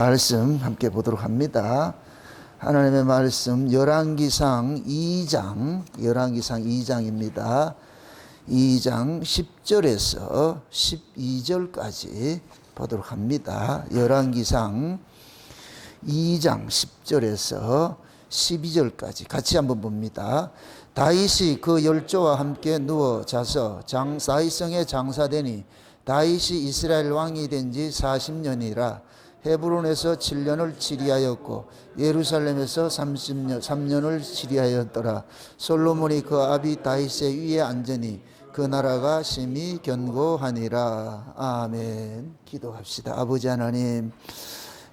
말씀 함께 보도록 합니다. 하나님의 말씀 열왕기상 2장입니다. 2장 10절에서 12절까지 보도록 합니다. 열왕기상 2장 10절에서 12절까지 같이 한번 봅니다. 다윗이 그 열조와 함께 누워 자서 다윗성에 장사되니 다윗이 이스라엘 왕이 된 지 40년이라 헤브론에서 7년을 치리하였고 예루살렘에서 3년을 치리하였더라. 솔로몬이 그 아비 다윗의 위에 앉으니 그 나라가 심히 견고하니라. 아멘. 기도합시다. 아버지 하나님,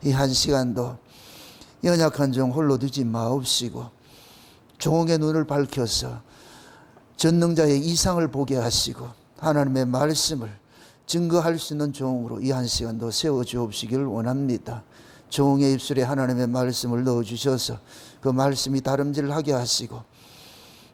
이 한 시간도 연약한 종 홀로 두지 마옵시고 종의 눈을 밝혀서 전능자의 이상을 보게 하시고 하나님의 말씀을 증거할 수 있는 종으로 이 한 시간도 세워주옵시기를 원합니다. 종의 입술에 하나님의 말씀을 넣어주셔서 그 말씀이 다름질하게 하시고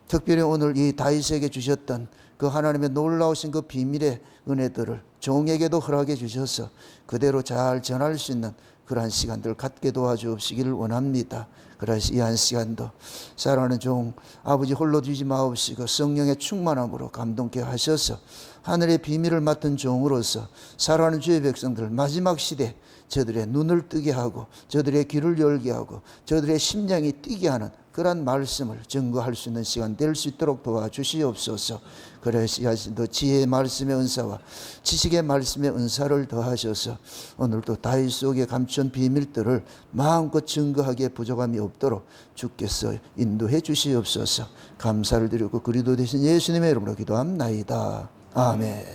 특별히 오늘 이 다윗에게 주셨던 그 하나님의 놀라우신 그 비밀의 은혜들을 종에게도 허락해 주셔서 그대로 잘 전할 수 있는 그러한 시간들을 갖게 도와주옵시기를 원합니다. 그래서 이 한 시간도 사랑하는 종 아버지 홀로 두지 마옵시고 성령의 충만함으로 감동케 하셔서 하늘의 비밀을 맡은 종으로서 사랑하는 주의 백성들 마지막 시대 저들의 눈을 뜨게 하고 저들의 귀를 열게 하고 저들의 심장이 뛰게 하는 그러한 말씀을 증거할 수 있는 시간 될 수 있도록 도와주시옵소서. 그래서 이 하신도 지혜의 말씀의 은사와 지식의 말씀의 은사를 더하셔서 오늘도 다윗 속에 감춘 비밀들을 마음껏 증거하기에 부족함이 없도록 주께서 인도해 주시옵소서. 감사를 드리고 그리스도 되신 예수님의 이름으로 기도합나이다. 아멘.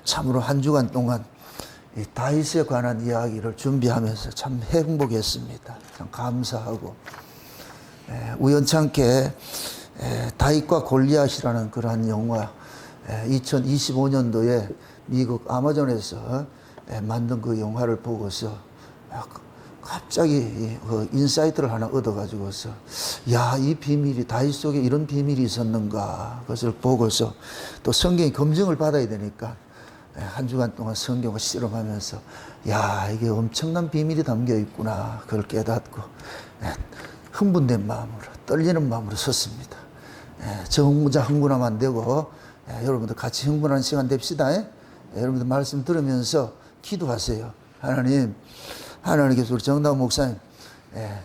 참으로 한 주간 동안 이 다윗에 관한 이야기를 준비하면서 참 행복했습니다. 참 감사하고 우연찮게 다윗과 골리앗이라는 그러한 영화 2025년도에 미국 아마존에서 만든 그 영화를 보고서 갑자기 그 인사이트를 하나 얻어가지고서 야, 이 비밀이 다윗 속에 이런 비밀이 있었는가 그것을 보고서 또 성경이 검증을 받아야 되니까 한 주간 동안 성경을 실험하면서 야, 이게 엄청난 비밀이 담겨 있구나 그걸 깨닫고 흥분된 마음으로 떨리는 마음으로 섰습니다. 저 혼자 흥분하면 안 되고 여러분들 같이 흥분하는 시간 됩시다. 여러분들 말씀 들으면서 기도하세요. 하나님께서 우리 정다운 목사님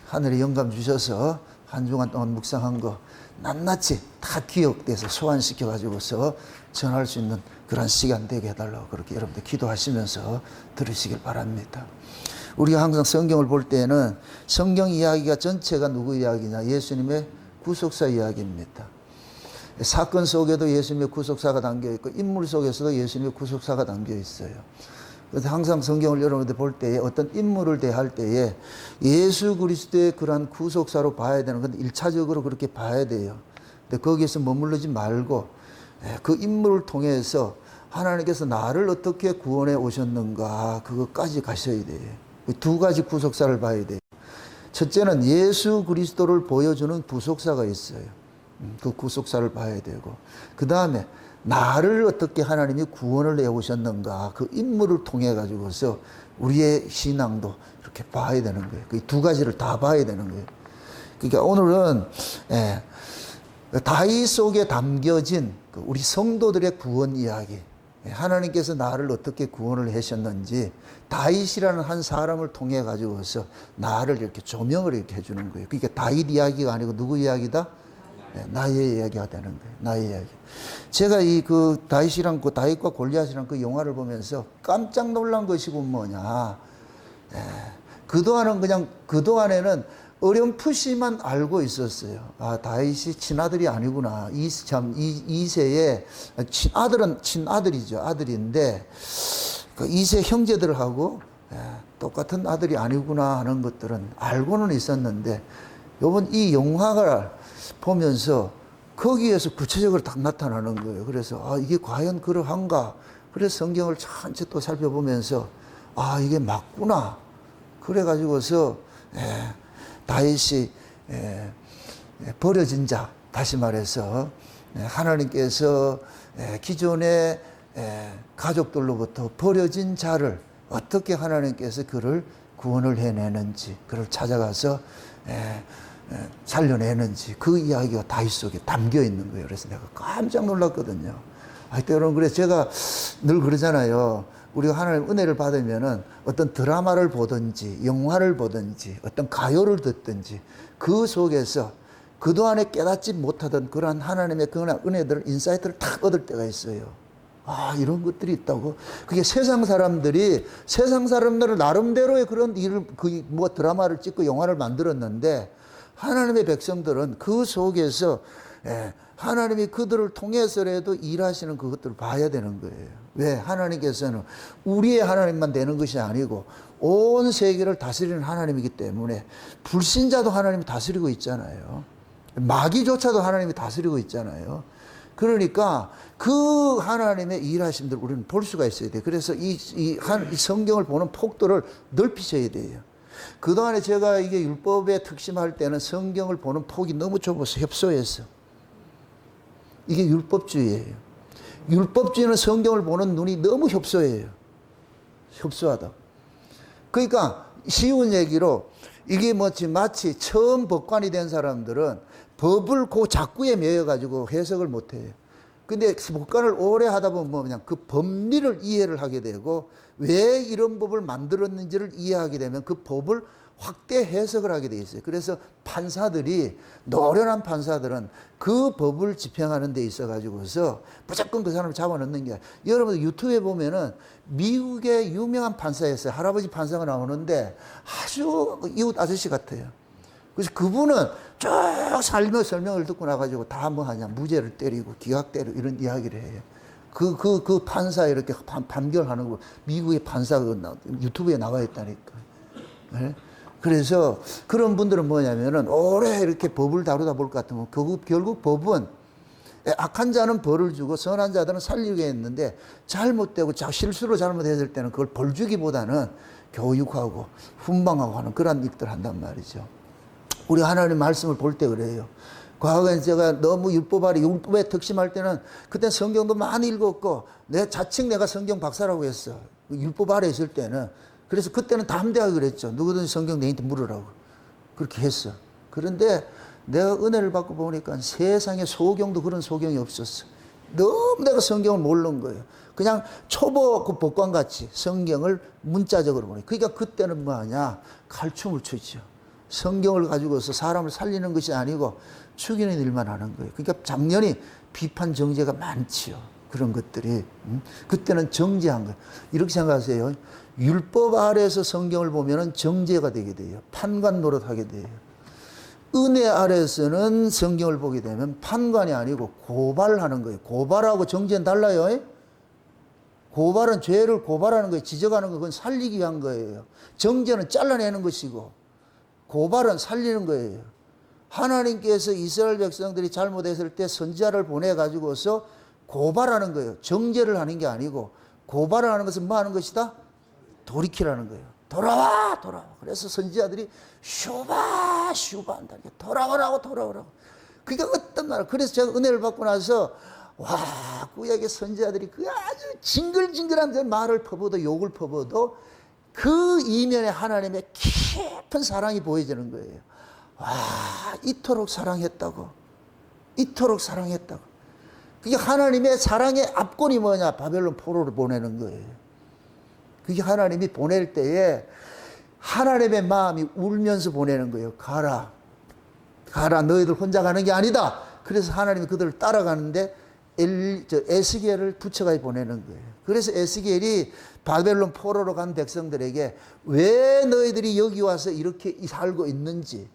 하늘에 영감 주셔서 한 주간 동안 묵상한 거 낱낱이 다 기억돼서 소환시켜 가지고서 전할 수 있는 그런 시간 되게 해달라고 그렇게 여러분들 기도하시면서 들으시길 바랍니다. 우리가 항상 성경을 볼 때에는 성경 이야기가 전체가 누구 이야기냐? 예수님의 구속사 이야기입니다. 사건 속에도 예수님의 구속사가 담겨 있고 인물 속에서도 예수님의 구속사가 담겨 있어요. 그래서 항상 성경을 여러분들 볼 때에 어떤 인물을 대할 때에 예수 그리스도의 그러한 구속사로 봐야 되는 건 1차적으로 그렇게 봐야 돼요. 근데 거기에서 머무르지 말고 그 인물을 통해서 하나님께서 나를 어떻게 구원해 오셨는가 그것까지 가셔야 돼요. 두 가지 구속사를 봐야 돼요. 첫째는 예수 그리스도를 보여주는 구속사가 있어요. 그 구속사를 봐야 되고 그 다음에 나를 어떻게 하나님이 구원을 해오셨는가 그 인물을 통해 가지고서 우리의 신앙도 이렇게 봐야 되는 거예요. 그 두 가지를 다 봐야 되는 거예요. 그러니까 오늘은 다윗 속에 담겨진 우리 성도들의 구원 이야기, 하나님께서 나를 어떻게 구원을 하셨는지 다윗이라는 한 사람을 통해 가지고서 나를 이렇게 조명을 이렇게 해주는 거예요. 그러니까 다윗 이야기가 아니고 누구 이야기다? 나의 이야기가 되는 거예요. 나의 이야기. 제가 그 다윗이랑 그 다윗과 골리앗이랑 그 영화를 보면서 깜짝 놀란 것이 뭐냐? 그동안에는 어렴풋이만 알고 있었어요. 아, 다윗이 친아들이 아니구나. 이세의 아들은 친아들이죠. 아들인데 그 이세 형제들하고 똑같은 아들이 아니구나 하는 것들은 알고는 있었는데 요번 이 영화를 보면서 거기에서 구체적으로 딱 나타나는 거예요. 그래서 이게 과연 그러한가? 그래서 성경을 전체 또 살펴보면서 이게 맞구나. 그래가지고서 다윗이 버려진 자, 다시 말해서 하나님께서 기존의 가족들로부터 버려진 자를 어떻게 하나님께서 그를 구원을 해내는지, 그를 찾아가서 살려내는지 그 이야기가 다윗 속에 담겨 있는 거예요. 그래서 내가 깜짝 놀랐거든요. 하여튼 여러분, 그래서 제가 늘 그러잖아요. 우리가 하나님 은혜를 받으면은 어떤 드라마를 보든지 영화를 보든지 어떤 가요를 듣든지 그 속에서 그동안에 깨닫지 못하던 그러한 하나님의 그런 은혜들, 인사이트를 탁 얻을 때가 있어요. 아, 이런 것들이 있다고. 그게 세상 사람들을 나름대로의 그런 일을, 뭐 드라마를 찍고 영화를 만들었는데 하나님의 백성들은 그 속에서 하나님이 그들을 통해서라도 일하시는 그것들을 봐야 되는 거예요. 왜? 하나님께서는 우리의 하나님만 되는 것이 아니고 온 세계를 다스리는 하나님이기 때문에 불신자도 하나님이 다스리고 있잖아요. 마귀조차도 하나님이 다스리고 있잖아요. 그러니까 그 하나님의 일하심들 우리는 볼 수가 있어야 돼요. 그래서 이 성경을 보는 폭도를 넓히셔야 돼요. 그동안에 제가 이게 율법에 특심할 때는 성경을 보는 폭이 너무 좁아서 협소했어. 이게 율법주의예요. 율법주의는 성경을 보는 눈이 너무 협소해요. 협소하다. 그러니까 쉬운 얘기로 이게 마치 처음 법관이 된 사람들은 법을 그 작구에 매여가지고 해석을 못해요. 근데 법관을 오래 하다 보면 그냥 그 법리를 이해를 하게 되고 왜 이런 법을 만들었는지를 이해하게 되면 그 법을 확대 해석을 하게 돼 있어요. 그래서 노련한 판사들은 그 법을 집행하는 데 있어 가지고서 무조건 그 사람을 잡아넣는 게, 여러분 유튜브에 보면은 미국의 유명한 판사였어요. 할아버지 판사가 나오는데 아주 이웃 아저씨 같아요. 그래서 그분은 쭉 살며 설명을 듣고 나가지고 다 뭐 하냐, 무죄를 때리고 기각 때리고 이런 이야기를 해요. 그 판사 이렇게 판결하는 거 미국의 판사가 유튜브에 나와 있다니까. 네? 그래서 그런 분들은 뭐냐면은 오래 이렇게 법을 다루다 볼 것 같으면 결국 법은 악한 자는 벌을 주고 선한 자들은 살리게 했는데 잘못되고 실수로 잘못했을 때는 그걸 벌 주기보다는 교육하고 훈방하고 하는 그런 일들을 한단 말이죠. 우리 하나님 말씀을 볼 때 그래요. 과거에 제가 너무 율법에 특심할 때는 그때 성경도 많이 읽었고 자칭 내가 성경 박사라고 했어. 율법 아래 있을 때는. 그래서 그때는 담대하게 그랬죠. 누구든지 성경 내한테 물으라고. 그렇게 했어. 그런데 내가 은혜를 받고 보니까 세상에 소경도 그런 소경이 없었어. 너무 내가 성경을 모르는 거예요. 그냥 초보 그 법관같이 성경을 문자적으로 보내. 그러니까 그때는 뭐하냐, 칼춤을 추죠. 성경을 가지고서 사람을 살리는 것이 아니고 죽이는 일만 하는 거예요. 그러니까 작년이 비판 정죄가 많지요. 그런 것들이. 그때는 정죄한 거예요. 이렇게 생각하세요. 율법 아래에서 성경을 보면은 정죄가 되게 돼요. 판관 노릇하게 돼요. 은혜 아래에서는 성경을 보게 되면 판관이 아니고 고발하는 거예요. 고발하고 정죄는 달라요. 고발은 죄를 고발하는 거예요. 지적하는 거, 그건 살리기 위한 거예요. 정죄는 잘라내는 것이고 고발은 살리는 거예요. 하나님께서 이스라엘 백성들이 잘못했을 때 선지자를 보내가지고서 고발하는 거예요. 정죄를 하는 게 아니고 고발을 하는 것은 뭐 하는 것이다? 돌이키라는 거예요. 돌아와. 그래서 선지자들이 슈바 한다. 돌아오라고. 그게 어떤 나라. 그래서 제가 은혜를 받고 나서 구약의 선지자들이 그 아주 징글징글한 말을 퍼부어도 욕을 퍼부어도 그 이면에 하나님의 깊은 사랑이 보여지는 거예요. 이토록 사랑했다고. 그게 하나님의 사랑의 압권이 뭐냐? 바벨론 포로를 보내는 거예요. 그게 하나님이 보낼 때에 하나님의 마음이 울면서 보내는 거예요. 가라. 너희들 혼자 가는 게 아니다. 그래서 하나님이 그들을 따라가는데 에스겔을 붙여가지고 보내는 거예요. 그래서 에스겔이 바벨론 포로로 간 백성들에게 왜 너희들이 여기 와서 이렇게 살고 있는지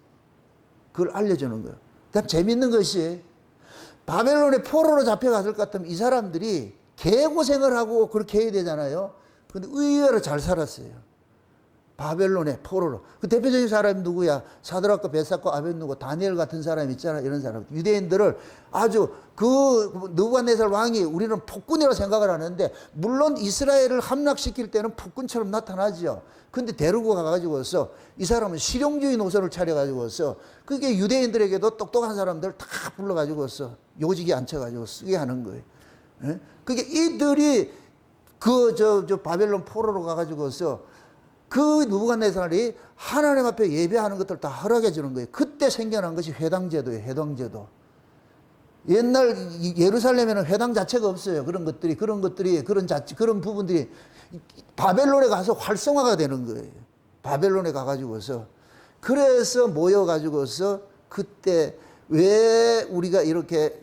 그걸 알려주는 거예요. 그다음 재밌는 것이 바벨론에 포로로 잡혀갔을 것 같으면 이 사람들이 개고생을 하고 그렇게 해야 되잖아요. 근데 의외로 잘 살았어요. 바벨론의 포로로. 그 대표적인 사람이 누구야? 사드락과 베사과 아벳느고 다니엘 같은 사람 있잖아. 이런 사람. 유대인들을 아주 느부갓네살 왕이 우리는 폭군이라고 생각을 하는데 물론 이스라엘을 함락시킬 때는 폭군처럼 나타나죠. 근데 데리고 가가지고서 이 사람은 실용주의 노선을 차려가지고서 그게 유대인들에게도 똑똑한 사람들 다 불러가지고서 요직에 앉혀가지고 쓰게 하는 거예요. 그게 이들이 저 바벨론 포로로 가가지고서 그 느부갓네살이 하나님 앞에 예배하는 것들 다 허락해 주는 거예요. 그때 생겨난 것이 회당제도예요. 회당제도. 옛날 예루살렘에는 회당 자체가 없어요. 그런 것들이 그런 부분들이 바벨론에 가서 활성화가 되는 거예요. 바벨론에 가가지고서 그래서 모여가지고서 그때 왜 우리가 이렇게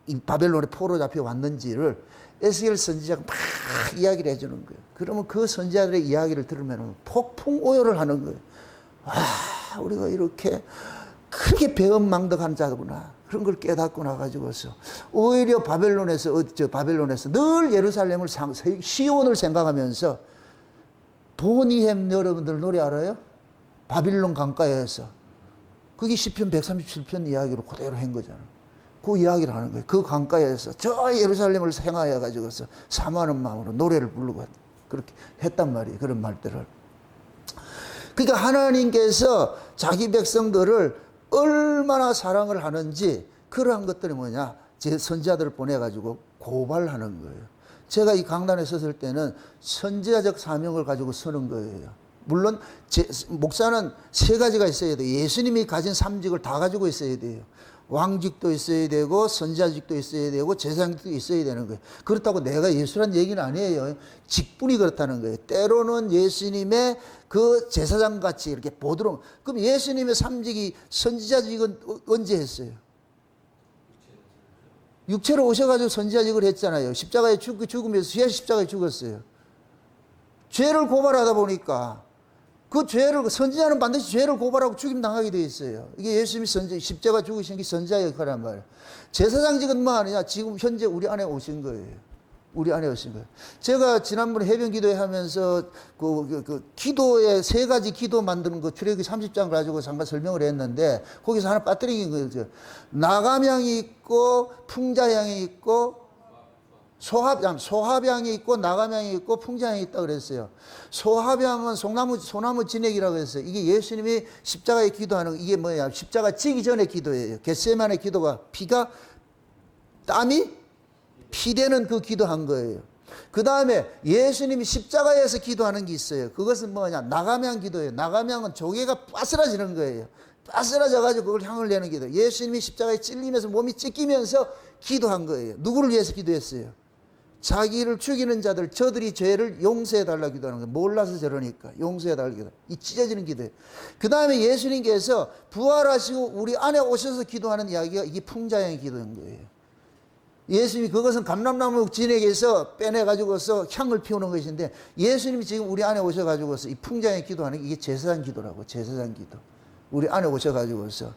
이 바벨론에 포로 잡혀 왔는지를 에스겔 선지자가 막 이야기를 해주는 거예요. 그러면 그 선지자들의 이야기를 들으면 폭풍 오열을 하는 거예요. 아, 우리가 이렇게 크게 배은망덕한 자구나. 그런 걸 깨닫고 나가지고서 오히려 바벨론에서 늘 예루살렘을 시온을 생각하면서 보니햄 여러분들 노래 알아요? 바빌론 강가에서 그게 시편 137편 이야기로 그대로 한 거잖아요. 그 이야기를 하는 거예요. 그 강가에서 저 예루살렘을 생각해 가지고서 사모하는 마음으로 노래를 부르고 그렇게 했단 말이에요. 그런 말들을. 그러니까 하나님께서 자기 백성들을 얼마나 사랑을 하는지 그러한 것들이 뭐냐? 제 선지자들을 보내가지고 고발하는 거예요. 제가 이 강단에 섰을 때는 선지자적 사명을 가지고 서는 거예요. 물론 목사는 세 가지가 있어야 돼요. 예수님이 가진 삼직을 다 가지고 있어야 돼요. 왕직도 있어야 되고 선지자직도 있어야 되고 제사장직도 있어야 되는 거예요. 그렇다고 내가 예수란 얘기는 아니에요. 직분이 그렇다는 거예요. 때로는 예수님의 그 제사장같이 이렇게 보도록. 그럼 예수님의 삼직이 선지자직은 언제 했어요? 육체로 오셔가지고 선지자직을 했잖아요. 십자가에 죽으면서 십자가에 죽었어요. 죄를 고발하다 보니까 그 죄를 선지자는 반드시 죄를 고발하고 죽임 당하게 되어 있어요. 이게 예수님이 십자가 죽으신 게 선지자의 역할이란 말이에요. 제사장직은 뭐 하느냐? 지금 현재 우리 안에 오신 거예요. 우리 안에 오신 거예요. 제가 지난번에 해변 기도회 하면서 기도에 세 가지 기도 만드는 거 출애굽기 30장 가지고 잠깐 설명을 했는데 거기서 하나 빠뜨린 거예요. 나감향이 있고 풍자향이 있고 소합향이 있고 나감향이 있고 풍자향이 있다 그랬어요. 소합향은 소나무 진액이라고 했어요. 이게 예수님이 십자가에 기도하는 이게 뭐야? 십자가 지기 전에 기도예요. 겟세마네 기도가 땀이 피되는 그 기도한 거예요. 그 다음에 예수님이 십자가에서 기도하는 게 있어요. 그것은 뭐냐? 나감향 기도예요. 나감향은 조개가 빠스라지는 거예요. 빠스라져가지고 그걸 향을 내는 기도. 예수님이 십자가에 찔리면서 몸이 찢기면서 기도한 거예요. 누구를 위해서 기도했어요? 자기를 죽이는 자들, 저들이 죄를 용서해달라고 기도하는 거예요. 몰라서 저러니까 용서해달라고 기도. 이 찢어지는 기도예요. 그 다음에 예수님께서 부활하시고 우리 안에 오셔서 기도하는 이야기가 이게 풍자향의 기도인 거예요. 예수님이 그것은 감람나무 진액에서 빼내가지고서 향을 피우는 것인데 예수님이 지금 우리 안에 오셔가지고서 이 풍자향의 기도하는 게 이게 제사장 기도라고. 제사장 기도. 우리 안에 오셔가지고서.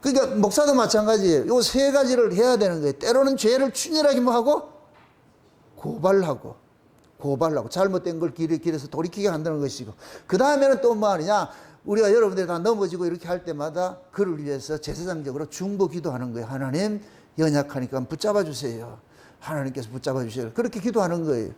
그러니까 목사도 마찬가지예요. 요 세 가지를 해야 되는 거예요. 때로는 죄를 충실하게 뭐 하고 고발하고 잘못된 걸 길에서 돌이키게 한다는 것이고 그 다음에는 또 뭐 하느냐 우리가 여러분들이 다 넘어지고 이렇게 할 때마다 그를 위해서 제사장적으로 중보 기도하는 거예요. 하나님 연약하니까 붙잡아 주세요. 하나님께서 붙잡아 주세요. 그렇게 기도하는 거예요.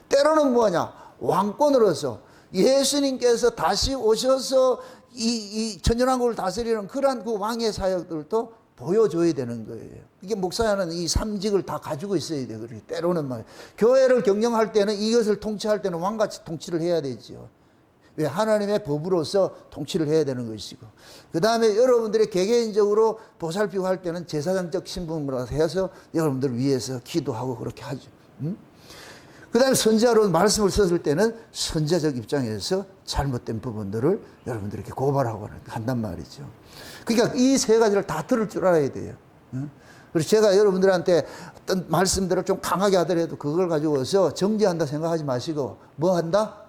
때로는 뭐냐 왕권으로서 예수님께서 다시 오셔서 이 천연왕국을 다스리는 그러한 그 왕의 사역들도 보여줘야 되는 거예요. 이게 목사는 이 삼직을 다 가지고 있어야 돼요. 그렇게 때로는 말 교회를 경영할 때는 이것을 통치할 때는 왕같이 통치를 해야 되죠. 왜? 하나님의 법으로서 통치를 해야 되는 것이고 그 다음에 여러분들이 개개인적으로 보살피고 할 때는 제사장적 신분으로 해서 여러분들 위해서 기도하고 그렇게 하죠. 그 다음에 선지자로 말씀을 썼을 때는 선지자적 입장에서 잘못된 부분들을 여러분들이 이렇게 고발하고 한단 말이죠. 그러니까 이 세 가지를 다 들을 줄 알아야 돼요. 그래서 제가 여러분들한테 어떤 말씀들을 좀 강하게 하더라도 그걸 가지고서 정죄한다 생각하지 마시고 뭐 한다?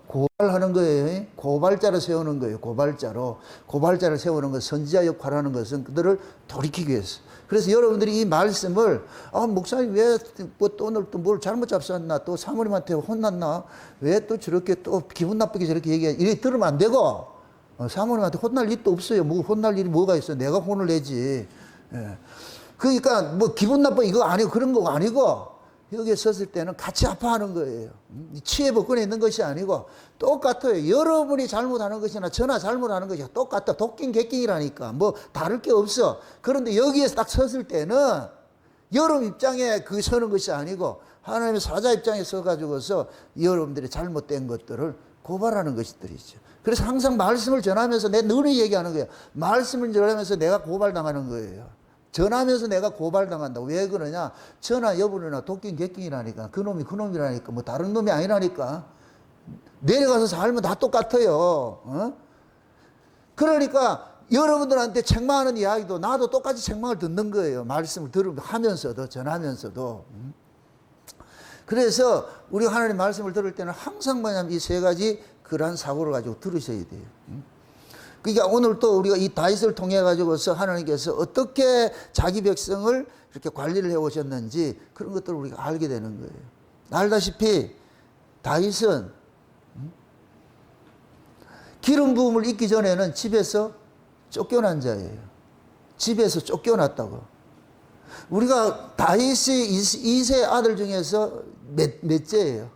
고발하는 거예요. 고발자를 세우는 거예요. 고발자를 세우는 것, 선지자 역할을 하는 것은 그들을 돌이키기 위해서. 그래서 여러분들이 이 말씀을 목사님 왜 또 오늘 또 뭘 잘못 잡수었나 또 사모님한테 혼났나 왜 또 저렇게 또 기분 나쁘게 저렇게 얘기해 이렇게 들으면 안 되고 사모님한테 혼날 일도 없어요. 뭐 혼날 일이 뭐가 있어? 내가 혼을 내지. 예. 그러니까 뭐 기분 나빠 이거 아니고 그런 거 아니고 여기에 섰을 때는 같이 아파하는 거예요. 치에 복근에 있는 것이 아니고 똑같아요. 여러분이 잘못하는 것이나 저나 잘못하는 것이 똑같다. 도끼 객끼이라니까 뭐 다를 게 없어. 그런데 여기에 딱 섰을 때는 여러분 입장에 그 서는 것이 아니고 하나님의 사자 입장에 서가지고서 여러분들이 잘못된 것들을 고발하는 것들이죠. 그래서 항상 말씀을 전하면서 내 늘 얘기하는 거예요. 말씀을 전하면서 내가 고발당하는 거예요. 전하면서 내가 고발당한다. 왜 그러냐? 전하 여부나 도끼 객경이라니까. 그놈이라니까. 뭐 다른 놈이 아니라니까. 내려가서 살면 다 똑같아요. 어? 그러니까 여러분들한테 책망하는 이야기도 나도 똑같이 책망을 듣는 거예요. 말씀을 하면서도, 전하면서도. 그래서 우리 하나님 말씀을 들을 때는 항상 뭐냐면 이 세 가지 그러한 사고를 가지고 들으셔야 돼요. 그러니까 오늘 또 우리가 이 다윗을 통해 가지고서 하나님께서 어떻게 자기 백성을 이렇게 관리를 해 오셨는지 그런 것들을 우리가 알게 되는 거예요. 알다시피 다윗은 기름 부음을 입기 전에는 집에서 쫓겨난 자예요. 집에서 쫓겨났다고. 우리가 다윗이 이세 아들 중에서 몇째예요?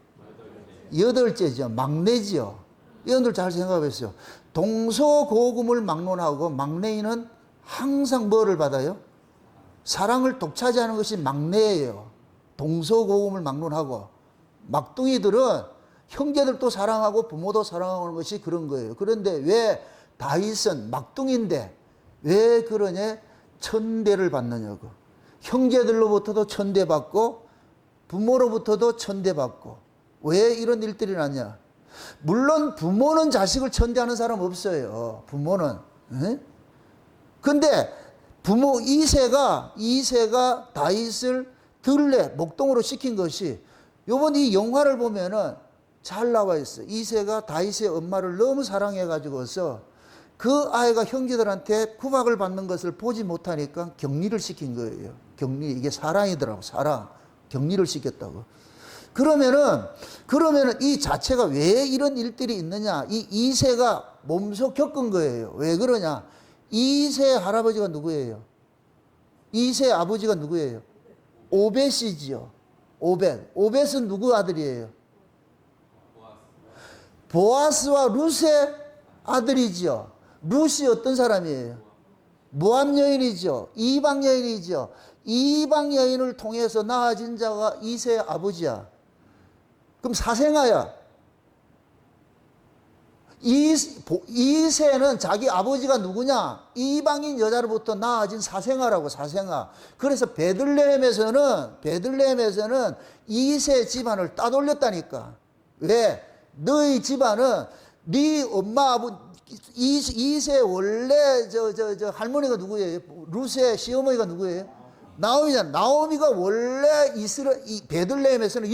여덟째죠. 막내지요. 여러분들 잘 생각해보세요. 동서고금을 막론하고 막내인은 항상 뭐를 받아요? 사랑을 독차지하는 것이 막내예요. 동서고금을 막론하고. 막둥이들은 형제들도 사랑하고 부모도 사랑하는 것이 그런 거예요. 그런데 왜 다윗은 막둥이인데 왜 그러냐? 천대를 받느냐고. 형제들로부터도 천대받고 부모로부터도 천대받고. 왜 이런 일들이 났냐? 물론 부모는 자식을 천대하는 사람 없어요. 부모는. 근데 부모 이세가 다윗을 들레 목동으로 시킨 것이 요번 이 영화를 보면은 잘 나와 있어요. 이세가 다윗의 엄마를 너무 사랑해 가지고서 그 아이가 형제들한테 구박을 받는 것을 보지 못하니까 격리를 시킨 거예요. 격리. 이게 사랑이더라고. 사랑. 격리를 시켰다고. 그러면은 이 자체가 왜 이런 일들이 있느냐? 이 이세가 몸소 겪은 거예요. 왜 그러냐? 이세 할아버지가 누구예요? 이세 아버지가 누구예요? 오벳이지요. 오벳. 오벳은 누구 아들이에요? 보아스와 룻의 아들이지요. 룻이 어떤 사람이에요? 모압 여인이죠. 이방 여인이죠. 이방 여인을 통해서 낳아진 자가 이세의 아버지야. 그럼 사생아야. 이세는 자기 아버지가 누구냐? 이방인 여자로부터 낳아진 사생아라고, 사생아. 그래서 베들레헴에서는 이세 집안을 따돌렸다니까. 왜? 너희 집안은 네 엄마 아버지 이세 원래 저 할머니가 누구예요? 룻의 시어머니가 누구예요? 나오미잖아. 나오미가 원래 베들레헴에서는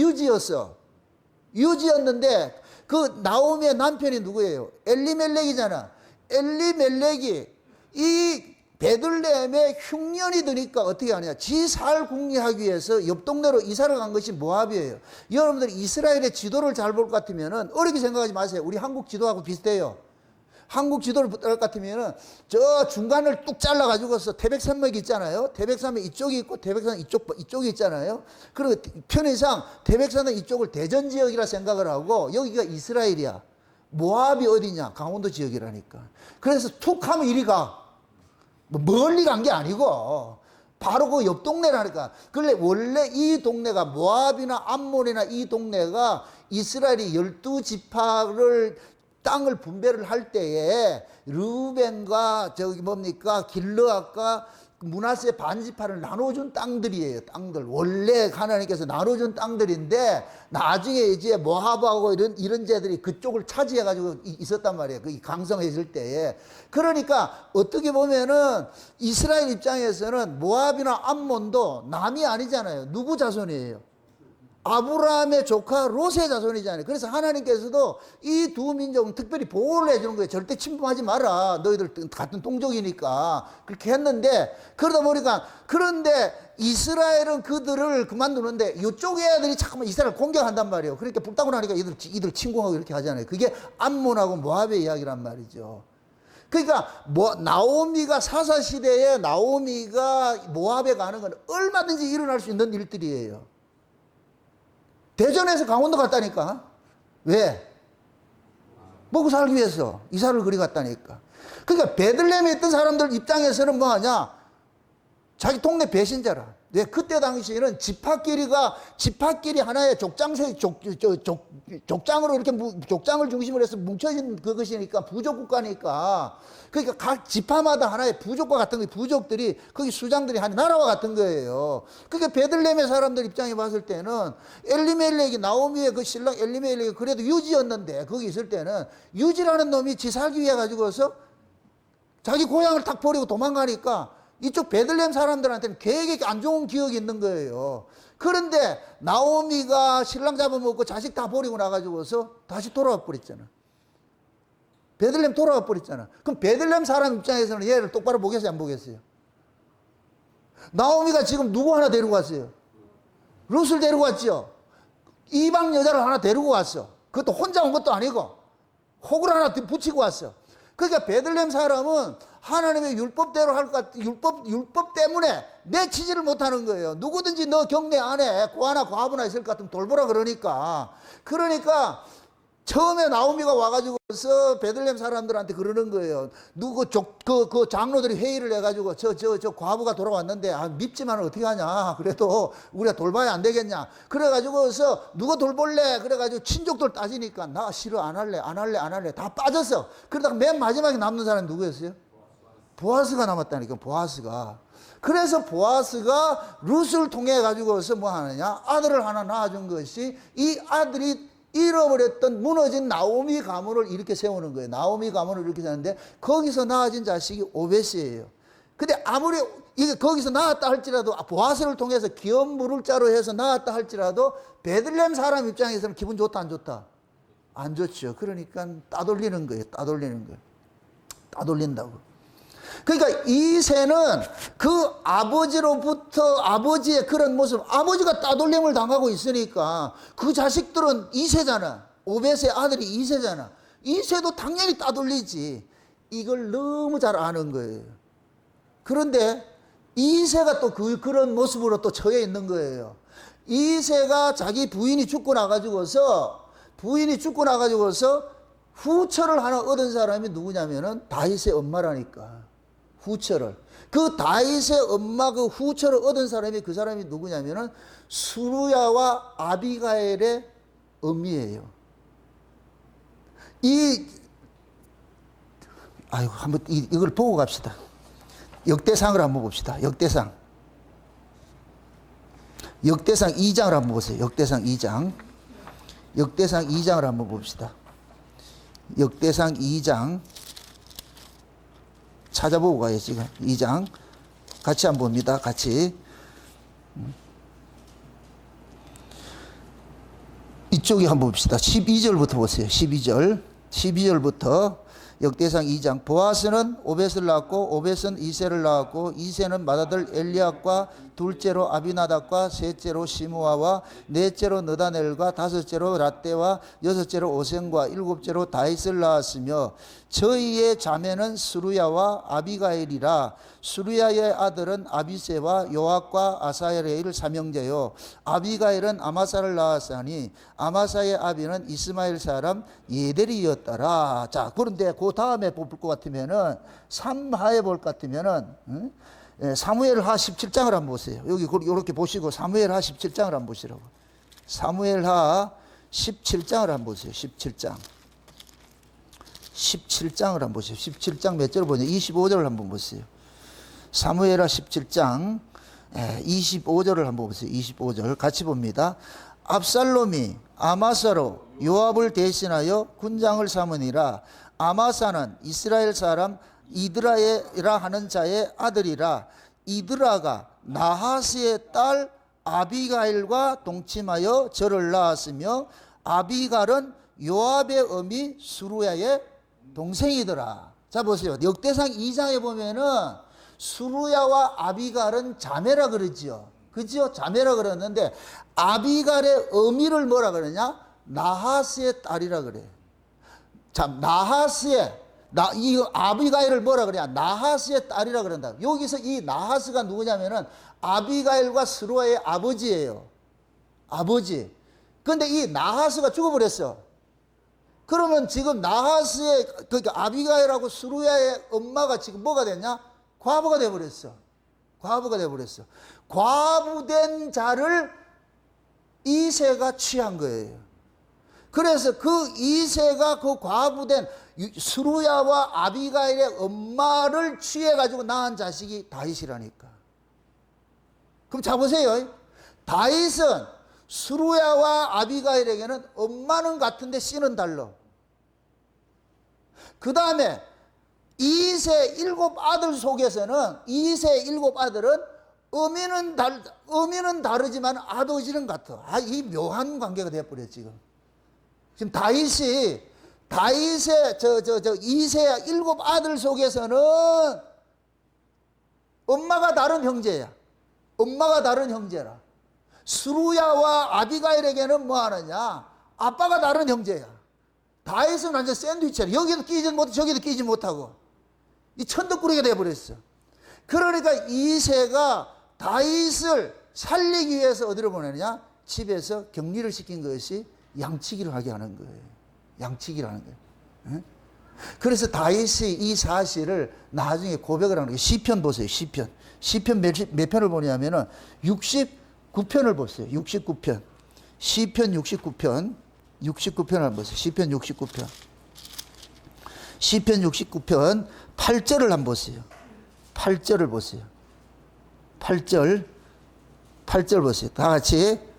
유지였는데 그 나오미의 남편이 누구예요? 엘리멜렉이잖아. 엘리멜렉이 이 베들레헴에 흉년이 드니까 어떻게 하냐? 지 살 궁리하기 위해서 옆 동네로 이사를 간 것이 모압이에요. 여러분들이 이스라엘의 지도를 잘 볼 것 같으면은 어렵게 생각하지 마세요. 우리 한국 지도하고 비슷해요. 한국 지도를 볼 것 같으면은 저 중간을 뚝 잘라가지고서 태백산맥이 있잖아요. 태백산맥 이쪽이 있고 태백산 이쪽이 있잖아요. 그리고 편의상 태백산은 이쪽을 대전 지역이라 생각을 하고 여기가 이스라엘이야. 모압이 어디냐? 강원도 지역이라니까. 그래서 툭 하면 이리 가. 멀리 간 게 아니고 바로 그 옆 동네라니까. 그런데 원래 이 동네가 모압이나 암몬이나 이 동네가 이스라엘이 12지파를 땅을 분배를 할 때에 르벤과 길르앗과 므낫세 반지파를 나눠준 땅들이에요. 땅들. 원래 하나님께서 나눠준 땅들인데 나중에 이제 모압하고 이런 자들이 그쪽을 차지해가지고 있었단 말이에요. 그 강성했을 때에. 그러니까 어떻게 보면은 이스라엘 입장에서는 모압이나 암몬도 남이 아니잖아요. 누구 자손이에요? 아브라함의 조카 롯의 자손이잖아요. 그래서 하나님께서도 이 두 민족은 특별히 보호를 해주는 거예요. 절대 침범하지 마라. 너희들 같은 동족이니까. 그렇게 했는데, 그러다 보니까, 그런데 이스라엘은 그들을 그만두는데, 이쪽 애들이 잠깐만 이스라엘 공격한단 말이에요. 그러니까 불타고 나니까 이들 침공하고 이렇게 하잖아요. 그게 암몬하고 모압의 이야기란 말이죠. 그러니까 나오미가 사사시대에 나오미가 모압에 가는 건 얼마든지 일어날 수 있는 일들이에요. 대전에서 강원도 갔다니까. 왜? 먹고 살기 위해서 이사를 그리 갔다니까. 그러니까 베들레헴에 있던 사람들 입장에서는 뭐하냐? 자기 동네 배신자라. 네, 그때 당시에는 집합끼리 하나의 족장으로 이렇게 족장을 중심으로 해서 뭉쳐진 그것이니까 부족 국가니까 그러니까 각 지파마다 하나의 부족과 같은 거 부족들이 거기 수장들이 한 나라와 같은 거예요. 그러니까 베들레헴의 사람들 입장에 봤을 때는 엘리멜렉이 나오미의 그 신랑 엘리멜렉이 그래도 유지였는데 거기 있을 때는 유지라는 놈이 지 살기 위해 가지고서 자기 고향을 탁 버리고 도망가니까 이쪽 베들레헴 사람들한테는 되게 안 좋은 기억이 있는 거예요. 그런데 나오미가 신랑 잡아먹고 자식 다 버리고 나가지고서 다시 돌아와 버렸잖아. 베들레헴 돌아와 버렸잖아. 그럼 베들레헴 사람 입장에서는 얘를 똑바로 보겠어요, 안 보겠어요? 나오미가 지금 누구 하나 데리고 왔어요? 룻을 데리고 왔죠. 이방 여자를 하나 데리고 왔어. 그것도 혼자 온 것도 아니고 혹을 하나 붙이고 왔어. 그러니까 베들레헴 사람은 하나님의 율법대로 할 것 같아. 율법 때문에 내치지를 못하는 거예요. 누구든지 너 경내 안에 고아나 고아부나 있을 것 같으면 돌보라 그러니까 처음에 나오미가 와가지고서 베들레헴 사람들한테 그러는 거예요. 그 장로들이 회의를 해가지고 저 과부가 돌아왔는데 밉지만 어떻게 하냐. 그래도 우리가 돌봐야 안 되겠냐. 그래가지고서 누가 돌볼래? 그래가지고 친족들 따지니까 나 싫어 안 할래 다 빠졌어. 그러다가 맨 마지막에 남는 사람이 누구였어요? 보아스가 남았다니까. 보아스가. 그래서 보아스가 룻을 통해 가지고서 뭐 하느냐? 아들을 하나 낳아준 것이 이 아들이 잃어버렸던 무너진 나오미 가문을 이렇게 세우는 거예요. 나오미 가문을 이렇게 세우는데 거기서 낳아진 자식이 오벳이에요. 근데 아무리 이게 거기서 낳았다 할지라도 보아스를 통해서 기업 물을 자로 해서 낳았다 할지라도 베들레헴 사람 입장에서는 기분 좋다 안 좋다? 안 좋죠. 그러니까 따돌리는 거예요. 따돌린다고. 그러니까 이새는 그 아버지로부터 아버지의 그런 모습, 아버지가 따돌림을 당하고 있으니까 그 자식들은 이새잖아. 오벳의 아들이 이새잖아. 이새도 당연히 따돌리지. 이걸 너무 잘 아는 거예요. 그런데 이새가 또 그런 모습으로 또 처해 있는 거예요. 이새가 자기 부인이 죽고 나가지고서 후처를 하나 얻은 사람이 누구냐면은 다윗의 엄마라니까. 후처를. 그 다윗의 엄마 그 후처를 얻은 사람이 그 사람이 누구냐면은 수루야와 아비가엘의 엄미예요. 한번 이걸 보고 갑시다. 역대상을 한번 봅시다. 역대상 2장을 한번 보세요. 역대상 2장을 한번 봅시다. 역대상 2장 찾아보고 가요. 지금 2장 같이 한번 봅니다. 같이 이쪽에 한번 봅시다. 12절부터 보세요. 12절부터 역대상 2장. 보아스는 오벳을 낳았고 오벳은 이새를 낳았고 이새는 맏아들 엘리압과 둘째로 아비나답과 셋째로 시므아와 넷째로 느다넬과 다섯째로 рат대와 여섯째로 오센과 일곱째로 다윗을 낳았으며 저희의 자매는 수루야와 아비가일이라. 수루야의 아들은 아비새와 요압과 아사엘의 삼형제요 아비가일은 아마사를 낳았으니 아마사의 아비는 이스마엘 사람 예델이었더라. 자, 그런데 그 다음에 볼 것 같으면은 3하에 볼 것 같으면은 사무엘하 17장을 한번 보세요. 여기 이렇게 보시고 사무엘하 17장을 한번 보시라고. 사무엘하 17장을 한번 보세요. 17장을 한번 보세요. 17장 몇 절을 보냐? 25절을 한번 보세요. 사무엘하 17장 25절을 한번 보세요. 25절 같이 봅니다. 압살롬이 아마사로 요압을 대신하여 군장을 삼으니라. 아마사는 이스라엘 사람 이드라라 하는 자의 아들이라. 이드라가 나하스의 딸 아비가일과 동침하여 저를 낳았으며 아비갈은 요압의 어미 수루야의 동생이더라. 자 보세요. 역대상 2장에 보면은 수루야와 아비갈은 자매라 그러지요. 그죠? 자매라 그러는데 아비갈의 어미를 뭐라 그러냐? 나하스의 딸이라 그래. 참 이 아비가일을 뭐라 그래야? 나하스의 딸이라 그런다. 여기서 이 나하스가 누구냐면은 아비가일과 스루야의 아버지예요. 아버지. 근데 이 나하스가 죽어버렸어. 그러면 지금 나하스의 그러니까 아비가일하고 스루야의 엄마가 지금 뭐가 됐냐? 과부가 돼버렸어. 과부가 되어버렸어. 과부된 자를 이새가 취한 거예요. 그래서 그 이새가 그 과부된 스루야와 아비가일의 엄마를 취해가지고 낳은 자식이 다윗이라니까. 그럼 자 보세요. 다윗은 스루야와 아비가일에게는 엄마는 같은데 씨는 달라. 그 다음에 이세 일곱 아들 속에서는 이세 일곱 아들은 어미는 다르지만 아버지는 같아. 이 묘한 관계가 되어버렸어 지금. 지금 다윗의 이세 일곱 아들 속에서는 엄마가 다른 형제야. 엄마가 다른 형제라. 스루야와 아비가일에게는 뭐 하느냐? 아빠가 다른 형제야. 다윗은 완전 샌드위치야. 여기도 끼지 못하고 저기도 끼지 못하고. 이 천덕꾸러기가 되어버렸어. 그러니까 이새가 다윗을 살리기 위해서 어디로 보내느냐? 집에서 격리를 시킨 것이 양치기를 하게 하는 거예요. 양치기를 하는 거예요. 응? 그래서 다윗이 이 사실을 나중에 고백을 하는 거예요. 시편 보세요. 시편 몇 편을 보냐면은 69편을 보세요. 69편. 시편 69편. 69편을 보세요. 시편 69편. 시편 69편 8절을 한번 보세요. 8절을 보세요. 8절 보세요. 다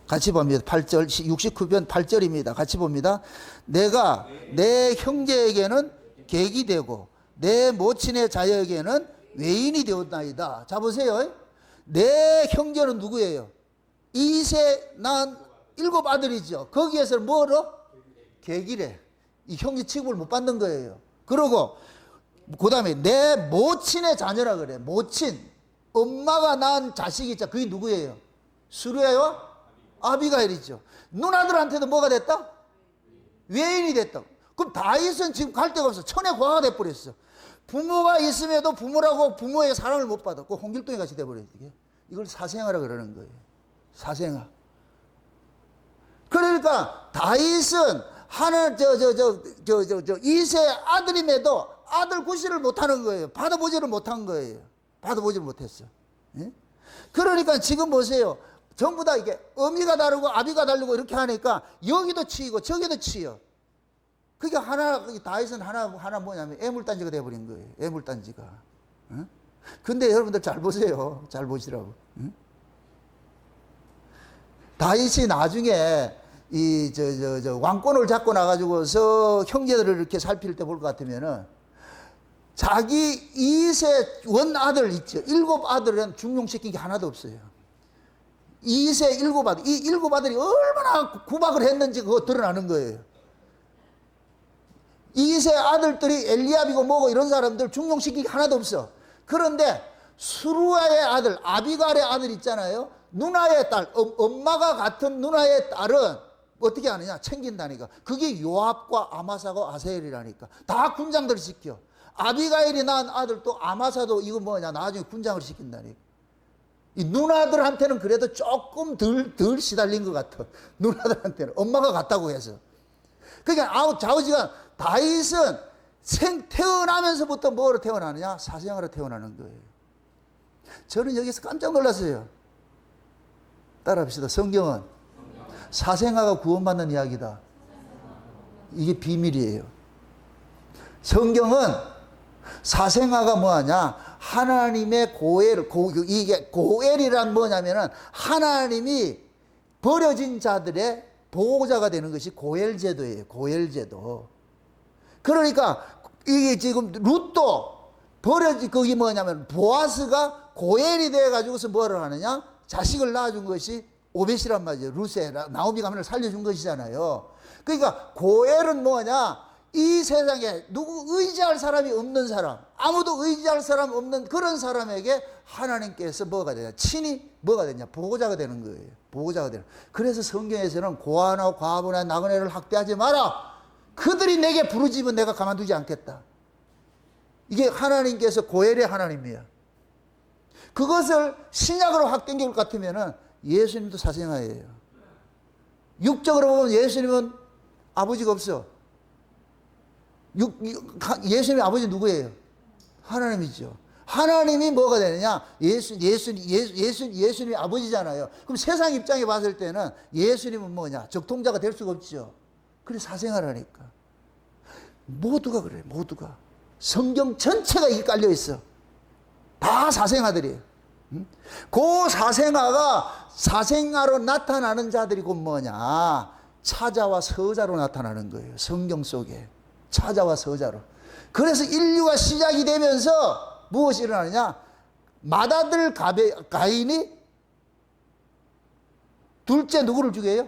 같이 봅니다. 8절, 69편 8절입니다. 같이 봅니다. 내가 내 형제에게는 객이 되고 내 모친의 자녀에게는 외인이 되었나이다. 자 보세요. 내 형제는 누구예요? 이세 난 일곱 아들이죠. 거기에서 뭐로? 객이래. 이 형제 취급을 못 받는 거예요. 그러고 그 다음에 내 모친의 자녀라 그래. 모친. 엄마가 낳은 자식이 있죠. 그게 누구예요? 스루야와 아비가일이죠. 누나들한테도 뭐가 됐다? 외인이 됐다. 그럼 다윗은 지금 갈 데가 없어. 천의 과가 돼버렸어. 부모가 있음에도 부모의 사랑을 못 받아. 그 홍길동이 같이 돼버려요. 이걸 사생아라 그러는 거예요. 사생아. 그러니까 다윗은 이세 아들임에도 아들 구실을 못하는 거예요. 받아보지를 못한 거예요. 받아보지를 못했어. 예? 그러니까 지금 보세요. 전부 다 이게 어미가 다르고 아비가 다르고 이렇게 하니까 여기도 치이고 저기도 치여. 그게 다윗은 하나 뭐냐면 애물단지가 돼버린 거예요. 애물단지가. 어? 근데 여러분들 잘 보세요. 잘 보시라고. 응? 다윗이 나중에 왕권을 잡고 나가지고서 형제들을 이렇게 살필 때 볼 것 같으면은 자기 이세 원 아들 있죠. 일곱 아들은 중용시킨 게 하나도 없어요. 이세 일곱 아들. 이 일곱 아들이 얼마나 구박을 했는지 그거 드러나는 거예요. 이세 아들들이 엘리압이고 뭐고 이런 사람들 중용시킨 게 하나도 없어. 그런데 수루아의 아들, 아비갈의 아들 있잖아요. 누나의 딸, 엄마가 같은 누나의 딸은 어떻게 하느냐? 챙긴다니까. 그게 요압과 아마사가 아사엘이라니까. 다 군장들을 시켜. 아비가일이 낳은 아들도 아마사도 이거 뭐냐? 나중에 군장을 시킨다니까. 이 누나들한테는 그래도 조금 덜 시달린 것 같아. 누나들한테는. 엄마가 같다고 해서. 그러니까 좌우지간 다윗은 태어나면서부터 뭐로 태어나느냐? 사생아로 태어나는 거예요. 저는 여기서 깜짝 놀랐어요. 따라합시다. 성경은 사생아가 구원받는 이야기다. 이게 비밀이에요. 성경은 사생아가 뭐하냐? 하나님의 이게 고엘이란 뭐냐면은 하나님이 버려진 자들의 보호자가 되는 것이 고엘제도예요. 고엘제도. 그러니까 이게 지금 룻도 그게 뭐냐면 보아스가 고엘이 돼가지고서 뭐를 하느냐? 자식을 낳아준 것이 오벳이란 말이에요. 룻의 나오미 가문을 살려준 것이잖아요. 그러니까 고엘은 뭐냐? 이 세상에 누구 의지할 사람이 없는 사람, 아무도 의지할 사람 없는 그런 사람에게 하나님께서 뭐가 되냐? 친히 뭐가 되냐? 보호자가 되는 거예요. 보호자가 되는. 그래서 성경에서는 고아나 과부나 나그네를 학대하지 마라. 그들이 내게 부르짖으면 내가 가만두지 않겠다. 이게 하나님께서 고엘의 하나님이에요. 그것을 신약으로 확대한 것 같으면은 예수님도 사생아예요. 육적으로 보면 예수님은 아버지가 없어. 예수님의 아버지 누구예요? 하나님이죠. 하나님이 뭐가 되느냐? 예수님이 아버지잖아요. 그럼 세상 입장에 봤을 때는 예수님은 뭐냐? 적통자가 될 수가 없죠. 그래 사생아라니까. 모두가 그래요. 모두가. 성경 전체가 이게 깔려 있어. 다 사생아들이에요. 그 사생아로 나타나는 자들이 곧 뭐냐? 차자와 서자로 나타나는 거예요. 성경 속에. 차자와 서자로. 그래서 인류가 시작이 되면서 무엇이 일어나느냐? 맏아들 가인이 둘째 누구를 죽여요?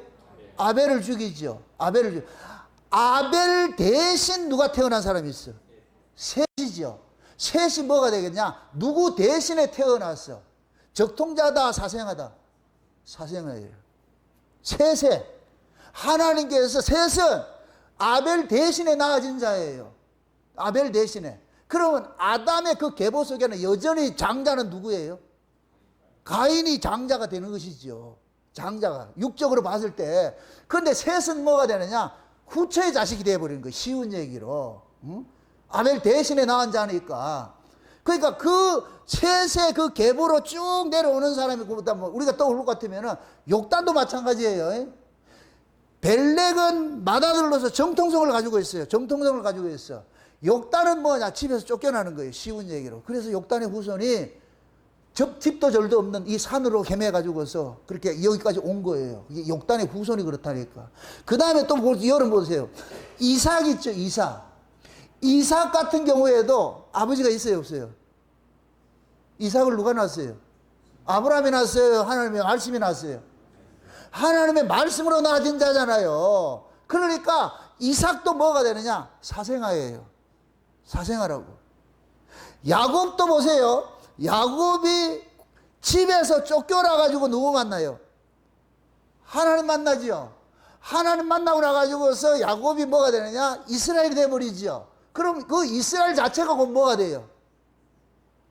아벨을 죽이죠. 아벨 대신 누가 태어난 사람이 있어? 셋이죠. 셋이 뭐가 되겠냐? 누구 대신에 태어났어? 적통자다, 사생아다? 사생아예요. 셋에 하나님께서 셋은 아벨 대신에 낳아진 자예요. 아벨 대신에. 그러면 아담의 그 계보 속에는 여전히 장자는 누구예요? 가인이 장자가 되는 것이죠. 장자가 육적으로 봤을 때. 그런데 셋은 뭐가 되느냐? 후처의 자식이 되어버리는 거예요. 쉬운 얘기로. 응? 아벨 대신에 낳은 자니까. 그러니까 그 셋의 그 계보로 쭉 내려오는 사람이 우리가 떠올 것 같으면은 욕단도 마찬가지예요. 벨렉은 맏아들로서 정통성을 가지고 있어요. 정통성을 가지고 있어. 욕단은 뭐냐? 집에서 쫓겨나는 거예요. 쉬운 얘기로. 그래서 욕단의 후손이 집도 절도 없는 이 산으로 헤매가지고서 그렇게 여기까지 온 거예요. 이게 욕단의 후손이 그렇다니까. 그 다음에 또 여러분 보세요. 이삭 있죠, 이삭. 이삭 같은 경우에도 아버지가 있어요, 없어요? 이삭을 누가 낳았어요? 아브라함이 낳았어요? 하나님의 말씀이 낳았어요? 하나님의 말씀으로 낳아진 자잖아요. 그러니까 이삭도 뭐가 되느냐? 사생아예요. 사생아라고. 야곱도 보세요. 야곱이 집에서 쫓겨나가지고 누구 만나요? 하나님 만나지요. 하나님 만나고 나가지고서 야곱이 뭐가 되느냐? 이스라엘이 돼버리지요. 그럼 그 이스라엘 자체가 곧 뭐가 돼요?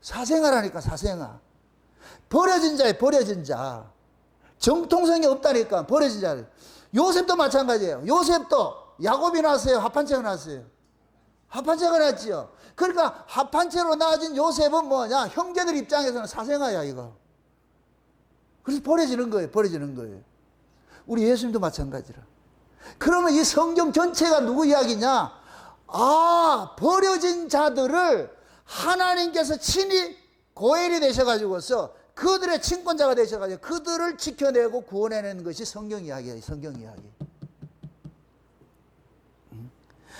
사생아라니까, 사생아. 버려진 자예요, 버려진 자. 정통성이 없다니까, 버려진 자를. 요셉도 마찬가지예요. 요셉도 야곱이 낳았어요, 합한채가 낳았어요? 합한채가 낳았지요. 그러니까 합한채로 낳아진 요셉은 뭐냐? 형제들 입장에서는 사생아야, 이거. 그래서 버려지는 거예요, 버려지는 거예요. 우리 예수님도 마찬가지라. 그러면 이 성경 전체가 누구 이야기냐? 아, 버려진 자들을 하나님께서 친히 고엘이 되셔가지고서 그들의 친권자가 되셔가지고 그들을 지켜내고 구원해내는 것이 성경 이야기예요. 성경 이야기.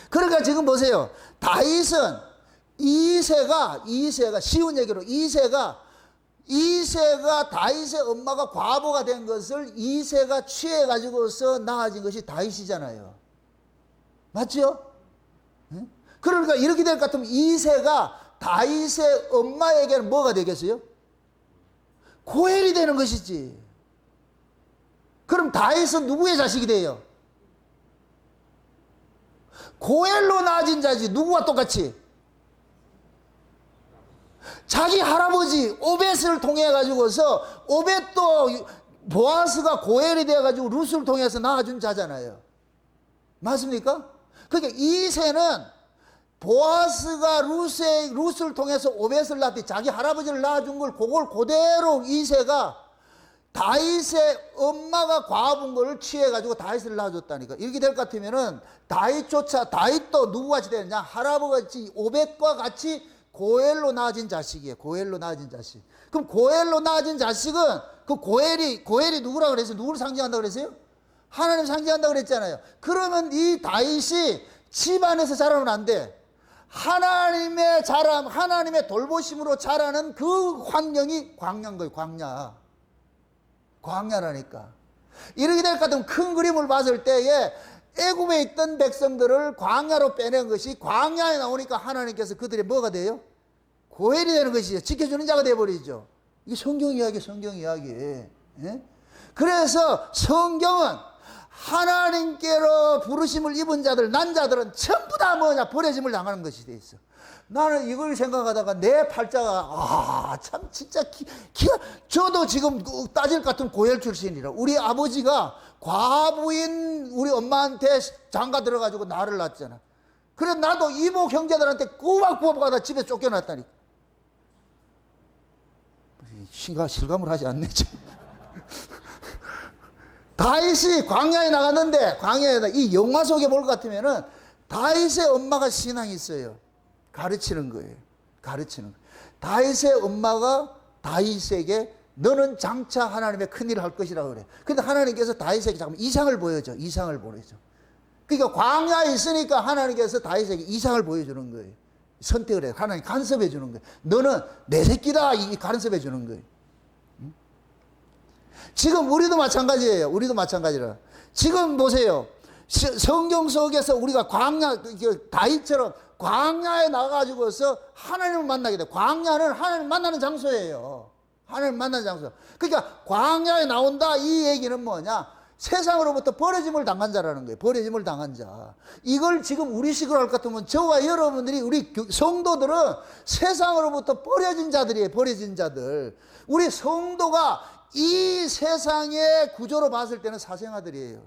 그러니까 지금 보세요. 다윗은 이새가 쉬운 얘기로 이새가 다윗의 엄마가 과부가 된 것을 이새가 취해가지고서 낳아진 것이 다윗이잖아요. 맞죠? 그러니까 이렇게 될 것 같으면 이새가 다윗의 엄마에게는 뭐가 되겠어요? 고엘이 되는 것이지. 그럼 다윗은 누구의 자식이 돼요? 고엘로 낳아진 자지. 누구와 똑같이? 자기 할아버지 오벳을 통해 가지고서 오벳도 보아스가 고엘이 되어 가지고 룻을 통해서 낳아준 자잖아요. 맞습니까? 그러니까 이새는 보아스가 룻을 통해서 오벳을 낳았더니 자기 할아버지를 낳아준 걸 그걸 그대로 이새가 다윗의 엄마가 과부인 걸 취해가지고 다윗을 낳아줬다니까. 이렇게 될 것 같으면은 다윗도 누구같이 되느냐? 할아버지 오벳과 같이 고엘로 낳아진 자식이에요. 고엘로 낳아진 자식. 그럼 고엘로 낳아진 자식은 그 고엘이 누구라 그랬어요? 누구를 상징한다고 그랬어요? 하나님 상징한다고 그랬잖아요. 그러면 이 다윗이 집안에서 자라면 안 돼. 하나님의 자람, 하나님의 돌보심으로 자라는 그 환경이 광야인 거예요. 광야라니까. 이렇게 될 것 같으면 큰 그림을 봤을 때에 애굽에 있던 백성들을 광야로 빼낸 것이 광야에 나오니까 하나님께서 그들이 뭐가 돼요? 고엘이 되는 것이죠. 지켜주는 자가 되어버리죠. 이게 성경 이야기, 성경 이야기. 예? 그래서 성경은 하나님께로 부르심을 입은 자들, 난 자들은 전부 다 뭐냐? 버려짐을 당하는 것이 돼 있어. 나는 이걸 생각하다가 내 팔자가 참 진짜 저도 지금 따질 것 같은 고엘 출신이라. 우리 아버지가 과부인 우리 엄마한테 장가 들어가지고 나를 낳았잖아. 그래 나도 이모 형제들한테 꾸박꾸박 가다 집에 쫓겨났다니까. 실감을 하지 않네. 다윗이 광야에 나갔는데, 이 영화 속에 볼 것 같으면은 다윗의 엄마가 신앙이 있어요. 가르치는 거예요. 다윗의 엄마가 다윗에게 너는 장차 하나님의 큰일을 할 것이라고 그래. 근데 하나님께서 다윗에게 잠깐 이상을 보여줘. 그러니까 광야에 있으니까 하나님께서 다윗에게 이상을 보여주는 거예요. 선택을 해요. 하나님 간섭해 주는 거예요. 너는 내 새끼다. 이 간섭해 주는 거예요. 지금 우리도 마찬가지예요. 지금 보세요. 성경 속에서 우리가 다윗처럼 광야에 나가가지고서 하나님을 만나게 돼. 광야는 하나님 만나는 장소예요. 그러니까 광야에 나온다 이 얘기는 뭐냐? 세상으로부터 버려짐을 당한 자라는 거예요. 버려짐을 당한 자. 이걸 지금 우리식으로 할 것 같으면 저와 여러분들이 우리 성도들은 세상으로부터 버려진 자들이에요. 버려진 자들. 우리 성도가 이 세상의 구조로 봤을 때는 사생아들이에요.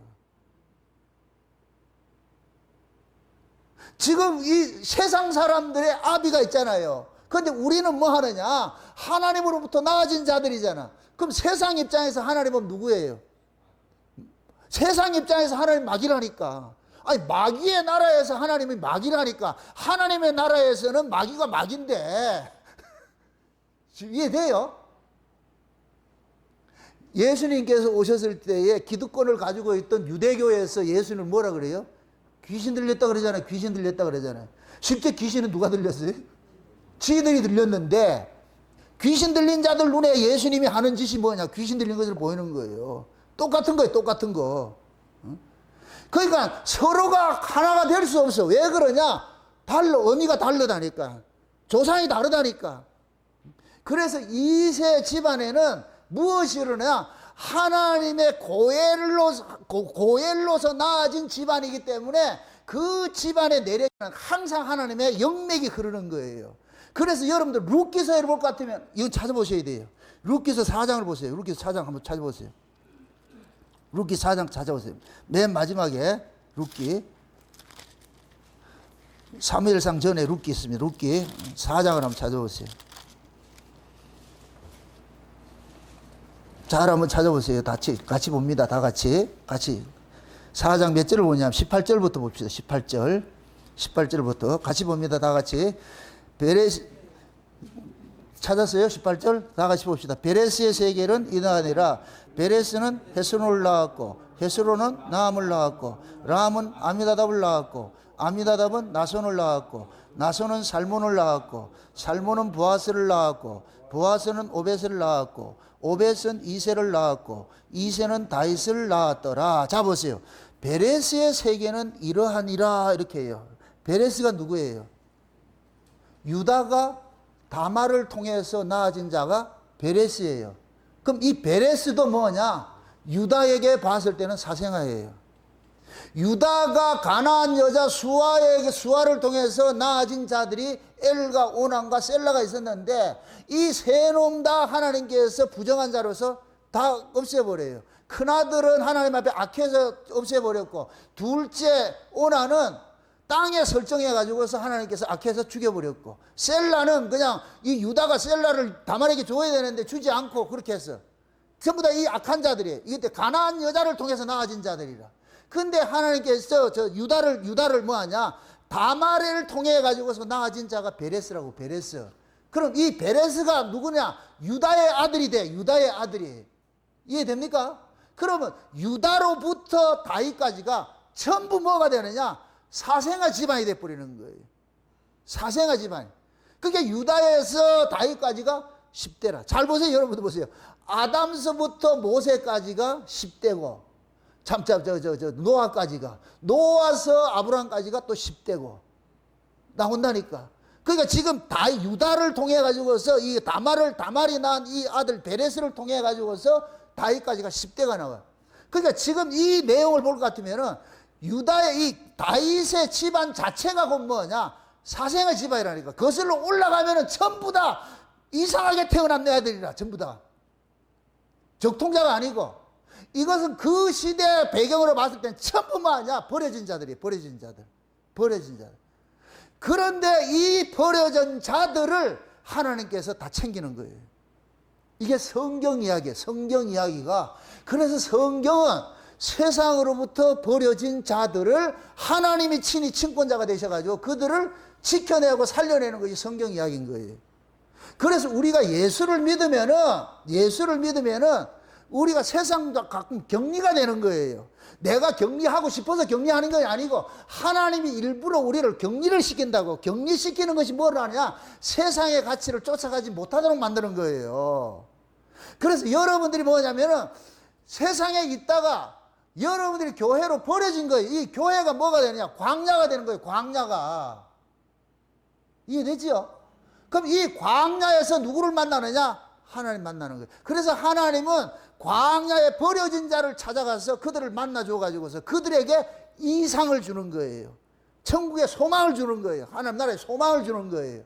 지금 이 세상 사람들의 아비가 있잖아요. 그런데 우리는 뭐 하느냐? 하나님으로부터 나아진 자들이잖아. 그럼 세상 입장에서 하나님은 누구예요? 세상 입장에서 하나님 마귀라니까. 아니, 마귀의 나라에서 하나님이 마귀라니까. 하나님의 나라에서는 마귀가 마귀인데. 이해돼요? 예수님께서 오셨을 때에 기득권을 가지고 있던 유대교에서 예수님을 뭐라 그래요? 귀신 들렸다 그러잖아요. 실제 귀신은 누가 들렸어요? 지들이 들렸는데, 귀신 들린 자들 눈에 예수님이 하는 짓이 뭐냐? 귀신 들린 것을 보이는 거예요. 똑같은 거. 그러니까 서로가 하나가 될 수 없어. 왜 그러냐? 의미가 다르다니까. 조상이 다르다니까. 그래서 이세 집안에는 무엇이 일어나냐? 하나님의 고엘로서 나아진 집안이기 때문에 그 집안의 내력은 항상 하나님의 영맥이 흐르는 거예요. 그래서 여러분들 룻기서를 볼 것 같으면 이거 찾아보셔야 돼요. 룻기서 4장을 보세요. 룻기서 4장 한번 찾아보세요. 룻기 4장 찾아보세요. 맨 마지막에 룻기 사무엘상 전에 룻기 있습니다. 룻기 4장을 한번 찾아보세요. 잘 한번 찾아보세요. 같이 봅니다. 다 같이. 4장 몇 절을 보냐면 18절부터 봅시다. 18절부터 같이 봅니다. 다 같이. 찾았어요? 18절? 다 같이 봅시다. 베레스의 세계는 이가 아니라 베레스는 헤스론을 낳았고 헤스론은 나함을 낳았고 라함은 아미나답을 낳았고 아미나답은 나손을 낳았고 나손은 살몬을 낳았고 살몬은 보아스를 낳았고 보아스는 오벳을 낳았고 오벳은 이세를 낳았고 이세는 다윗을 낳았더라. 자 보세요. 베레스의 세계는 이러하니라 이렇게 해요. 베레스가 누구예요? 유다가 다말을 통해서 낳아진 자가 베레스예요. 그럼 이 베레스도 뭐냐? 유다에게 봤을 때는 사생아예요. 유다가 가나안 여자 수아를 통해서 낳아진 자들이 엘과 오난과 셀라가 있었는데 이 세 놈 다 하나님께서 부정한 자로서 다 없애버려요. 큰아들은 하나님 앞에 악해서 없애버렸고 둘째 오난은 땅에 설정해가지고서 하나님께서 악해서 죽여버렸고 셀라는 그냥 이 유다가 셀라를 다말에게 줘야 되는데 주지 않고 그렇게 했어. 전부 다 이 악한 자들이에요. 이때 가나안 여자를 통해서 낳아진 자들이라. 근데 하나님께서 유다를 뭐하냐? 다말을 통해 가지고서 낳아진 자가 베레스라고. 베레스. 그럼 이 베레스가 누구냐? 유다의 아들이 돼. 유다의 아들이. 이해됩니까? 그러면 유다로부터 다윗까지가 전부 뭐가 되느냐? 사생아 집안이 돼버리는 거예요. 사생아 집안. 그게 유다에서 다윗까지가 10대라. 잘 보세요. 여러분들 보세요. 아담서부터 모세까지가 10대고 노아까지가 노아서 아브라함까지가 또 10대고 나온다니까. 그러니까 지금 다 유다를 통해 가지고서 이 다말이 낳은 이 아들 베레스를 통해 가지고서 다윗까지가 10대가 나와요. 그러니까 지금 이 내용을 볼 것 같으면은 유다의 이 다윗의 집안 자체가 곧 뭐냐? 사생아 집안이라니까. 거슬러 올라가면은 전부 다 이상하게 태어난 내 아들이라. 전부 다 적통자가 아니고. 이것은 그 시대 배경으로 봤을 땐 전부 뭐냐? 버려진 자들이. 버려진 자들. 그런데 이 버려진 자들을 하나님께서 다 챙기는 거예요. 이게 성경 이야기예요. 성경 이야기가. 그래서 성경은 세상으로부터 버려진 자들을 하나님이 친히 친권자가 되셔가지고 그들을 지켜내고 살려내는 것이 성경 이야기인 거예요. 그래서 우리가 예수를 믿으면은 우리가 세상과 가끔 격리가 되는 거예요. 내가 격리하고 싶어서 격리하는 게 아니고 하나님이 일부러 우리를 격리를 시킨다고. 격리시키는 것이 뭘 하냐? 세상의 가치를 쫓아가지 못하도록 만드는 거예요. 그래서 여러분들이 뭐냐면은 세상에 있다가 여러분들이 교회로 버려진 거예요. 이 교회가 뭐가 되느냐? 광야가 되는 거예요. 광야가. 이해되지요? 그럼 이 광야에서 누구를 만나느냐? 하나님 만나는 거예요. 그래서 하나님은 광야에 버려진 자를 찾아가서 그들을 만나줘가지고서 그들에게 이상을 주는 거예요. 천국의 소망을 주는 거예요. 하나님 나라의 소망을 주는 거예요.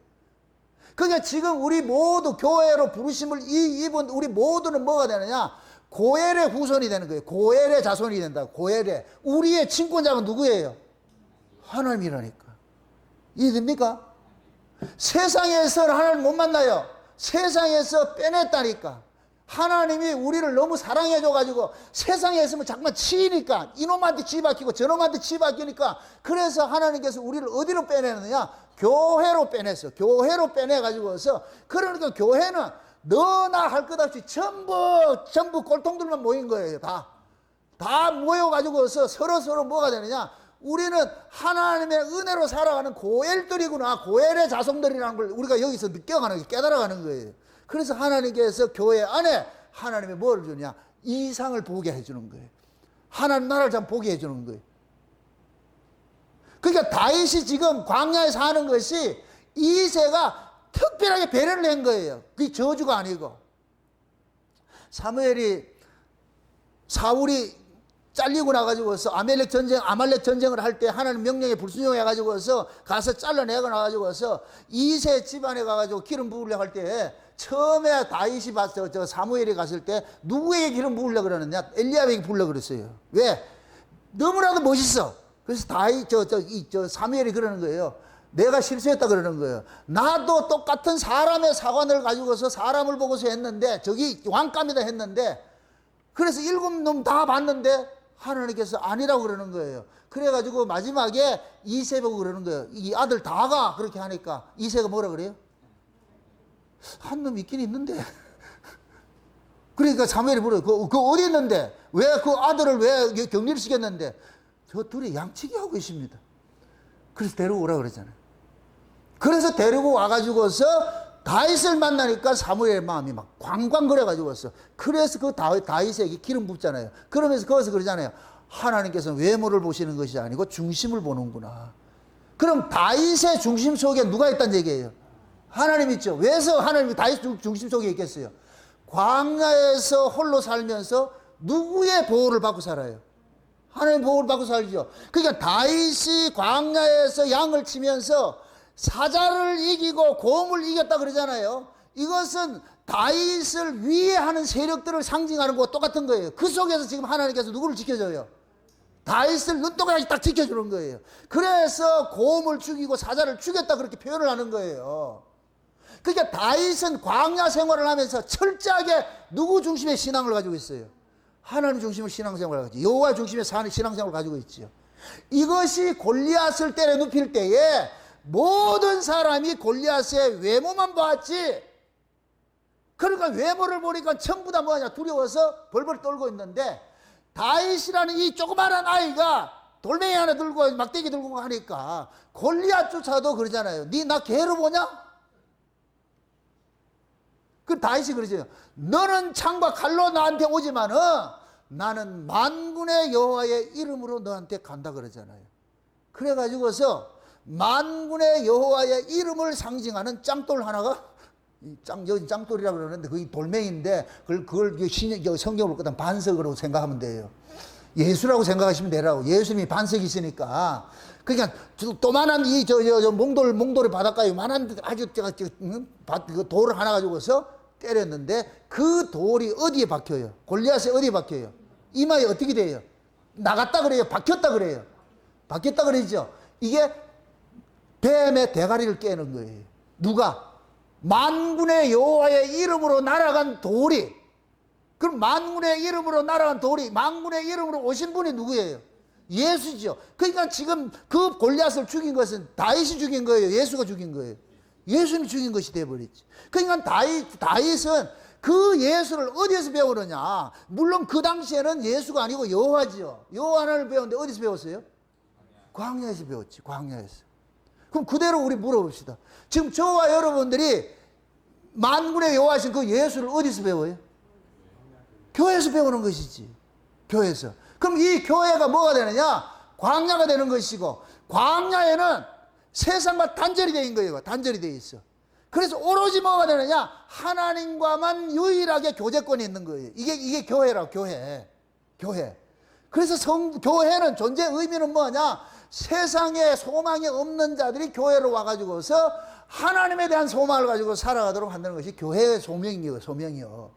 그러니까 지금 우리 모두 교회로 부르심을 입은 우리 모두는 뭐가 되느냐? 고엘의 후손이 되는 거예요. 고엘의 자손이 된다. 고엘의. 우리의 친권자가 누구예요? 하나님이라니까. 이해됩니까? 세상에서 하나님 못 만나요. 세상에서 빼냈다니까. 하나님이 우리를 너무 사랑해줘가지고 세상에 있으면 자꾸만 치이니까 이놈한테 치박히고 저놈한테 치박히니까 그래서 하나님께서 우리를 어디로 빼내느냐? 교회로 빼냈어. 교회로 빼내가지고서 그러니까 교회는 너나 할 것 없이 전부 꼴통들만 모인 거예요. 다 모여가지고서 서로 뭐가 되느냐? 우리는 하나님의 은혜로 살아가는 고엘들이구나. 고엘의 자손들이라는 걸 우리가 여기서 느껴가는 게 깨달아가는 거예요. 그래서 하나님께서 교회 안에 하나님이 뭘 주냐? 이상을 보게 해주는 거예요. 하나님 나라를 좀 보게 해주는 거예요. 그러니까 다윗이 지금 광야에 사는 것이 이새가 특별하게 배려를 한 거예요. 그게 저주가 아니고. 사울이 잘리고 나가지고서 아말렉 전쟁을 할 때 하나님 명령에 불순종해가지고서 가서 잘라내고 나가지고서 이새 집안에 가가지고 기름 부으려고 할 때 처음에 다윗이 봤어. 사무엘이 갔을 때 누구에게 기름 부으려고 그러느냐? 엘리야에게 부으려고 그랬어요. 왜? 너무나도 멋있어. 그래서 사무엘이 그러는 거예요. 내가 실수했다 그러는 거예요. 나도 똑같은 사람의 사관을 가지고서 사람을 보고서 했는데 저기 왕감이다 했는데 그래서 7놈 다 봤는데 하나님께서 아니라고 그러는 거예요. 그래가지고 마지막에 이새 보고 그러는 거예요. 이 아들 다 가. 그렇게 하니까 이새가 뭐라 그래요? 한 놈 있긴 있는데. 그러니까 사무엘이 물어요. 그 어디 있는데? 왜 그 아들을 왜 격리를 시켰는데? 저 둘이 양치기 하고 있습니다. 그래서 데리고 오라 그랬잖아요. 그래서 데리고 와가지고서 다윗을 만나니까 사무엘의 마음이 막 광광거려가지고서 그래서 그 다윗에게 기름 붓잖아요. 그러면서 거기서 그러잖아요. 하나님께서는 외모를 보시는 것이 아니고 중심을 보는구나. 그럼 다윗의 중심 속에 누가 있다는 얘기예요? 하나님 있죠. 왜서 하나님이 다윗 중심 속에 있겠어요? 광야에서 홀로 살면서 누구의 보호를 받고 살아요? 하나님 보호를 받고 살죠. 그러니까 다윗이 광야에서 양을 치면서 사자를 이기고 곰을 이겼다 그러잖아요. 이것은 다윗을 위해하는 세력들을 상징하는 것과 똑같은 거예요. 그 속에서 지금 하나님께서 누구를 지켜줘요? 다윗을 눈동자에 딱 지켜주는 거예요. 그래서 곰을 죽이고 사자를 죽였다 그렇게 표현을 하는 거예요. 그러니까 다윗은 광야 생활을 하면서 철저하게 누구 중심의 신앙을 가지고 있어요? 하나님 중심의 신앙생활을 가지고 여호와 중심의 신앙생활을 가지고 있죠. 이것이 골리앗을 때려 눕힐 때에 모든 사람이 골리앗의 외모만 봤지. 그러니까 외모를 보니까 전부 다 뭐냐 두려워서 벌벌 떨고 있는데 다윗이라는 이 조그마한 아이가 돌멩이 하나 들고 막대기 들고 하니까 골리앗조차도 그러잖아요. 니 나 개로 보냐? 그 다윗이 그러죠. 너는 창과 칼로 나한테 오지만은 나는 만군의 여호와의 이름으로 너한테 간다 그러잖아요. 그래가지고서 만군의 여호와의 이름을 상징하는 짱돌 하나가 여기 짱돌이라고 그러는데 그게 돌멩이인데 그걸 성경으로 끝난 반석으로 생각하면 돼요. 예수라고 생각하시면 되라고. 예수님이 반석이 있으니까. 그러니까 또만한 이 몽돌의 바닷가에 만한 아주 돌을 하나 가지고서 때렸는데 그 돌이 어디에 박혀요? 골리앗에 어디에 박혀요? 이마에 어떻게 돼요? 나갔다 그래요? 박혔다 그래요? 박혔다 그러죠? 이게 뱀의 대가리를 깨는 거예요. 누가? 만군의 여호와의 이름으로 날아간 돌이, 그럼 만군의 이름으로 날아간 돌이, 만군의 이름으로 오신 분이 누구예요? 예수죠. 그러니까 지금 그 골리앗을 죽인 것은 다윗이 죽인 거예요? 예수가 죽인 거예요? 예수님이 죽인 것이 되어버렸지. 그러니까 다윗은 그 예수를 어디에서 배우느냐? 물론 그 당시에는 예수가 아니고 여호와지요. 여호와 하나님을 배웠는데 어디서 배웠어요? 광야에서 배웠지. 광야에서. 그럼 그대로 우리 물어봅시다. 지금 저와 여러분들이 만군의 여호와신 그 예수를 어디서 배워요? 교회에서 배우는 것이지. 교회에서. 그럼 이 교회가 뭐가 되느냐? 광야가 되는 것이고, 광야에는 세상과 단절이 되어 있는 거예요. 단절이 되어 있어. 그래서 오로지 뭐가 되느냐? 하나님과만 유일하게 교제권이 있는 거예요. 이게 교회라고, 교회. 그래서 교회는 존재 의미는 뭐냐? 세상에 소망이 없는 자들이 교회로 와가지고서 하나님에 대한 소망을 가지고 살아가도록 만드는 것이 교회의 소명이요.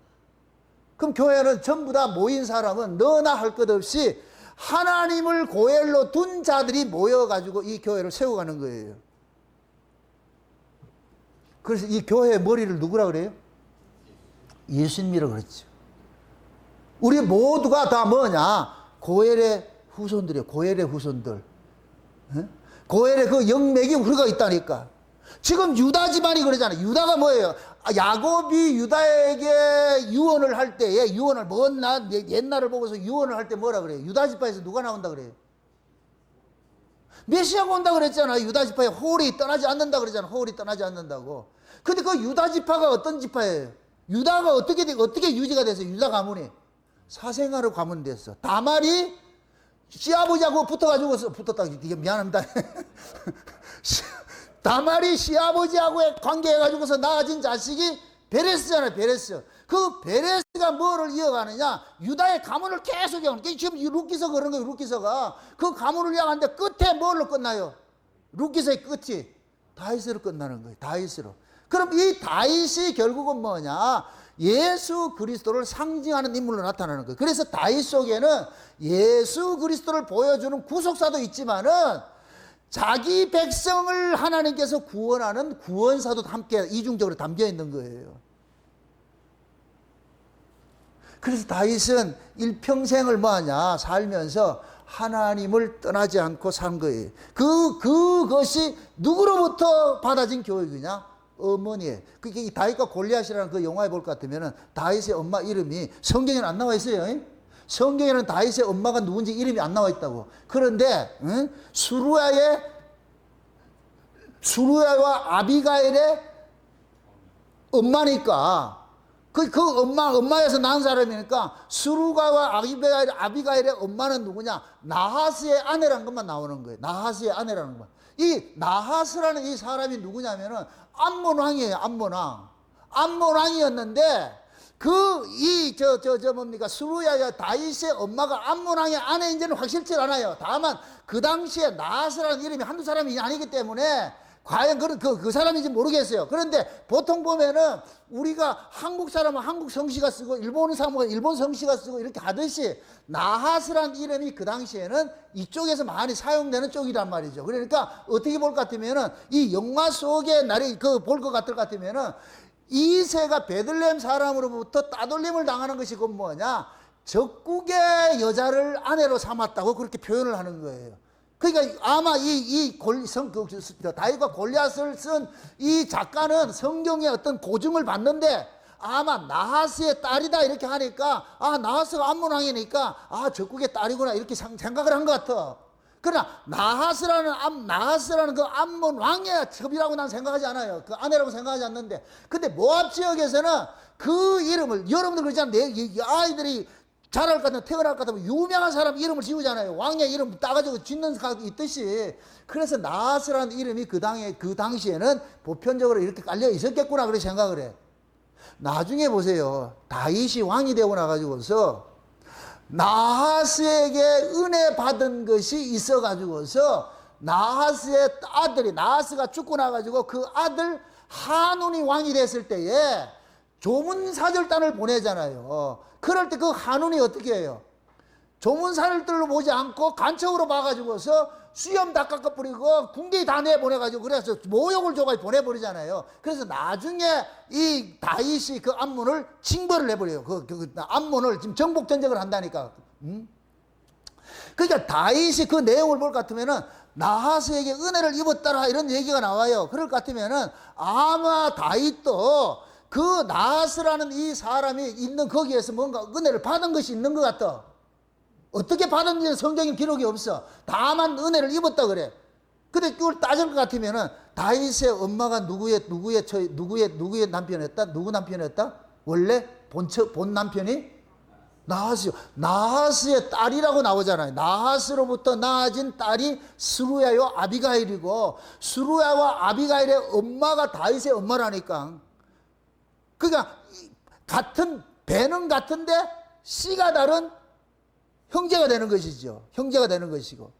그럼 교회는 전부 다 모인 사람은 너나 할 것 없이 하나님을 고엘로 둔 자들이 모여가지고 이 교회를 세워가는 거예요. 그래서 이 교회의 머리를 누구라 그래요? 예수님이라고 그랬죠. 우리 모두가 다 뭐냐? 고엘의 후손들이에요. 고엘의 후손들. 고엘의 그 영맥이 우리가 있다니까. 지금 유다 집안이 그러잖아요. 유다가 뭐예요? 야곱이 유다에게 유언을 할 때에, 유언을 옛날을 보고서 유언을 할 때 뭐라 그래요? 유다 지파에서 누가 나온다 그래요? 메시아가 온다 그랬잖아요. 유다 지파에 홀이 떠나지 않는다 그랬잖아요. 홀이 떠나지 않는다고. 근데 그 유다 지파가 어떤 지파예요? 유다가 어떻게 유지가 됐어요? 유다 가문이 사생아로 가문 됐어. 다말이 시아버지하고 붙었다. 이게 미안합니다. 다말이 시아버지하고 관계해가지고서 낳아진 자식이 베레스잖아요. 베레스. 그 베레스가 뭐를 이어가느냐? 유다의 가문을 계속 이어가는 거예요. 지금 룻기서 그런 거예요. 룻기서가 그 가문을 이어가는데 끝에 뭘로 끝나요? 룻기서의 끝이 다윗으로 끝나는 거예요. 다윗으로. 그럼 이 다윗이 결국은 뭐냐? 예수 그리스도를 상징하는 인물로 나타나는 거예요. 그래서 다윗 속에는 예수 그리스도를 보여주는 구속사도 있지만은 자기 백성을 하나님께서 구원하는 구원사도 함께 이중적으로 담겨 있는 거예요. 그래서 다윗은 일평생을 뭐하냐? 살면서 하나님을 떠나지 않고 산 거예요. 그것이 누구로부터 받아진 교육이냐? 어머니예요. 그게 다윗과 골리앗이라는 그 영화에 볼 것 같으면은 다윗의 엄마 이름이 성경에는 안 나와 있어요. 성경에는 다윗의 엄마가 누군지 이름이 안 나와 있다고. 그런데 수루야와 아비가일의 엄마니까 그 엄마에서 낳은 사람이니까 수루가와 아비가일의 엄마는 누구냐? 나하스의 아내라는 것만 나오는 거예요. 나하스의 아내라는 것. 이 나하스라는 이 사람이 누구냐면은 암몬 왕이에요. 암몬 왕. 암몬 왕이었는데 수루야와 다윗의 엄마가 암몬 왕의 아내인지는 확실치 않아요. 다만 그 당시에 나하스라는 이름이 한두 사람이 아니기 때문에 과연 그 사람인지 모르겠어요. 그런데 보통 보면은 우리가 한국 사람은 한국 성씨가 쓰고 일본 사람은 일본 성씨가 쓰고 이렇게 하듯이 나하스라는 이름이 그 당시에는 이쪽에서 많이 사용되는 쪽이란 말이죠. 그러니까 어떻게 볼 것 같으면은 이 영화 속에 볼 것 같으면은 이새가 베들레헴 사람으로부터 따돌림을 당하는 것이 그 뭐냐? 적국의 여자를 아내로 삼았다고 그렇게 표현을 하는 거예요. 그러니까 아마 다윗과 골리앗을 쓴 이 작가는 성경의 어떤 고증을 봤는데 아마 나하스의 딸이다 이렇게 하니까 나하스가 암몬 왕이니까 적국의 딸이구나 이렇게 생각을 한 것 같아. 그러나 나하스라는 그 암몬 왕의 첩이라고 난 생각하지 않아요. 그 아내라고 생각하지 않는데, 근데 모압 지역에서는 그 이름을 여러분들 그러잖아요. 아이들이 자랄 것 같으면 태어날 것 같으면 유명한 사람 이름을 지우잖아요. 왕의 이름 따가지고 짓는 사람이 있듯이. 그래서 나하스라는 이름이 그 당시에는 보편적으로 이렇게 깔려 있었겠구나 그렇게 생각을 해. 나중에 보세요. 다윗이 왕이 되고 나가지고서 나하스에게 은혜 받은 것이 있어가지고서 나하스의 아들이 나하스가 죽고 나가지고 그 아들 한운이 왕이 됐을 때에 조문사절단을 보내잖아요. 그럴 때 그 한운이 어떻게 해요? 조문사들로 보지 않고 간첩으로 봐가지고서 수염 다 깎아버리고 군대 다 내보내가지고 그래서 모욕을 줘가지고 보내버리잖아요. 그래서 나중에 이 다윗이 그 암몬을 징벌을 해버려요. 그 암몬을 지금 정복 전쟁을 한다니까. 그러니까 다윗이 그 내용을 볼 것 같으면은 나하스에게 은혜를 입었다라 이런 얘기가 나와요. 그럴 것 같으면은 아마 다윗도 그 나하스라는 이 사람이 있는 거기에서 뭔가 은혜를 받은 것이 있는 것 같아. 어떻게 받았는지 성경에 기록이 없어. 다만 은혜를 입었다 그래. 근데 그걸 따질 것 같으면은 다윗의 엄마가 누구의 남편이었다? 누구 남편이었다? 원래 본 남편이 나하스요. 나하스의 딸이라고 나오잖아요. 나하스로부터 낳아진 딸이 스루야요 아비가일이고 스루야와 아비가일의 엄마가 다윗의 엄마라니까. 그러니까 같은 배는 같은데 씨가 다른 형제가 되는 것이죠. 형제가 되는 것이고.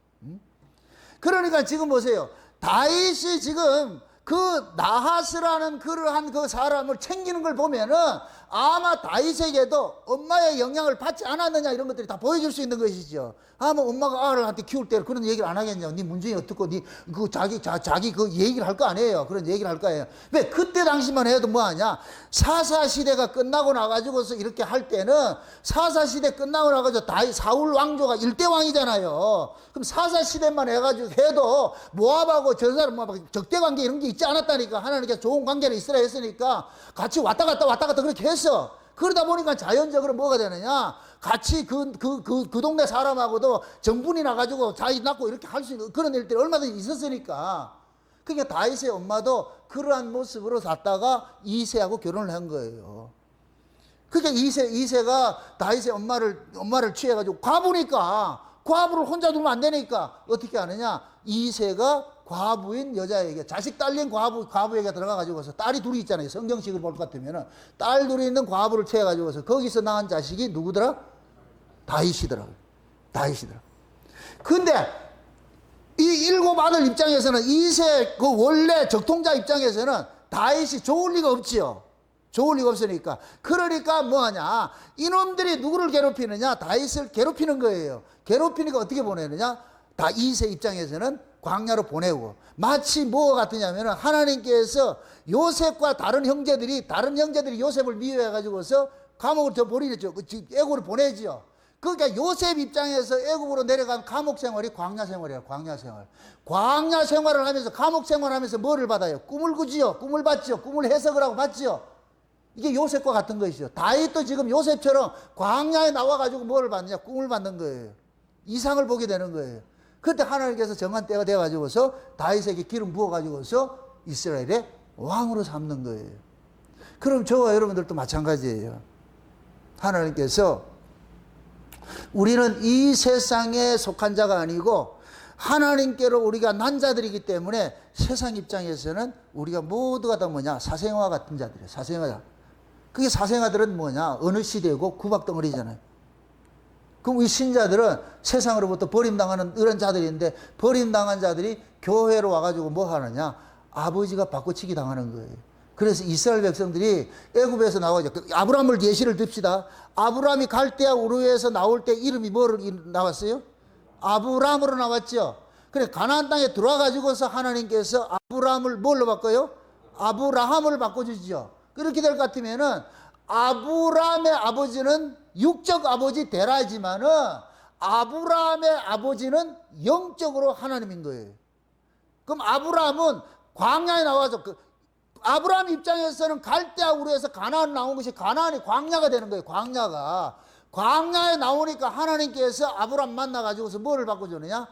그러니까 지금 보세요. 다윗이 지금 그 나하스라는 그러한 그 사람을 챙기는 걸 보면은 아마 다윗에게도 엄마의 영향을 받지 않았느냐 이런 것들이 다 보여줄 수 있는 것이죠. 아마 엄마가 아들한테 키울 때 그런 얘기를 안 하겠냐. 네 문중이 어떻고 네 그 자기 그 얘기를 할 거 아니에요. 그런 얘기를 할 거예요. 왜 그때 당시만 해도 뭐 하냐? 사사 시대가 끝나고 나가지고서 이렇게 할 때는 사사 시대 끝나고 나가지고 사울 왕조가 일대 왕이잖아요. 그럼 사사 시대만 해가지고 해도 모압하고 저 사람 뭐 적대 관계 이런 게 있지 않았다니까. 하나님께서 좋은 관계를 있으라 했으니까 같이 왔다 갔다 그렇게 했어. 그러다 보니까 자연적으로 뭐가 되느냐? 같이 그 동네 사람하고도 정분이 나가지고 자기 낳고 이렇게 할 수 있는 그런 일들이 얼마든지 있었으니까. 그러니까 다윗의 엄마도 그러한 모습으로 살다가 이새하고 결혼을 한 거예요. 그러니까 이새가 다윗의 엄마를 취해가지고 과부를 혼자 두면 안 되니까 어떻게 하느냐? 이새가 과부인 여자에게 자식 딸린 과부에게 들어가가지고서 딸이 둘이 있잖아요. 성경식을 볼 것 같으면은 딸 둘이 있는 과부를 채워가지고서 거기서 낳은 자식이 누구더라? 다윗이더라고요. 근데 이 일곱 아들 입장에서는 이새 그 원래 적통자 입장에서는 다윗이 좋을 리가 없지요. 좋을 리가 없으니까. 그러니까 뭐하냐? 이놈들이 누구를 괴롭히느냐? 다윗을 괴롭히는 거예요. 괴롭히니까 어떻게 보내느냐? 다 이새 입장에서는 광야로 보내고 마치 뭐 같으냐면 하나님께서 요셉과 다른 형제들이 요셉을 미워해 가지고서 감옥을 저 보내죠. 애굽으로 보내지요. 그러니까 요셉 입장에서 애굽으로 내려간 감옥 생활이 광야 생활이에요. 광야 생활을 하면서 감옥 생활하면서 뭐를 받아요? 꿈을 꾸지요. 꿈을 받지요. 꿈을 해석을 하고 받지요. 이게 요셉과 같은 것이죠. 다윗도 지금 요셉처럼 광야에 나와 가지고 뭐를 받느냐? 꿈을 받는 거예요. 이상을 보게 되는 거예요. 그때 하나님께서 정한 때가 되어가지고서 다윗에게 기름 부어가지고서 이스라엘의 왕으로 삼는 거예요. 그럼 저와 여러분들도 마찬가지예요. 하나님께서 우리는 이 세상에 속한 자가 아니고 하나님께로 우리가 난 자들이기 때문에 세상 입장에서는 우리가 모두가 다 뭐냐? 사생화 같은 자들이에요. 사생화. 그게 사생아들은 뭐냐? 어느 시대고 구박덩어리잖아요. 그럼 이 신자들은 세상으로부터 버림당하는 이런 자들인데 버림당한 자들이 교회로 와가지고 뭐 하느냐? 아버지가 바꿔치기 당하는 거예요. 그래서 이스라엘 백성들이 애굽에서 나와가지고 아브라함을 예시를 듭시다. 아브라함이 갈대아 우르에서 나올 때 이름이 뭐로 나왔어요? 아브라함으로 나왔죠. 그래 가나안 땅에 들어와가지고서 하나님께서 아브라함을 뭘로 바꿔요? 아브라함을 바꿔주죠. 그렇게 될 것 같으면은 아브라함의 아버지는 육적 아버지 데라지만은 아브라함의 아버지는 영적으로 하나님인 거예요. 그럼 아브라함은 광야에 나와서 아브라함 입장에서는 갈대아 우르에서 가나안 나온 것이 가나안이 광야가 되는 거예요. 광야에 나오니까 하나님께서 아브라함 만나가지고서 뭐를 바꿔주느냐?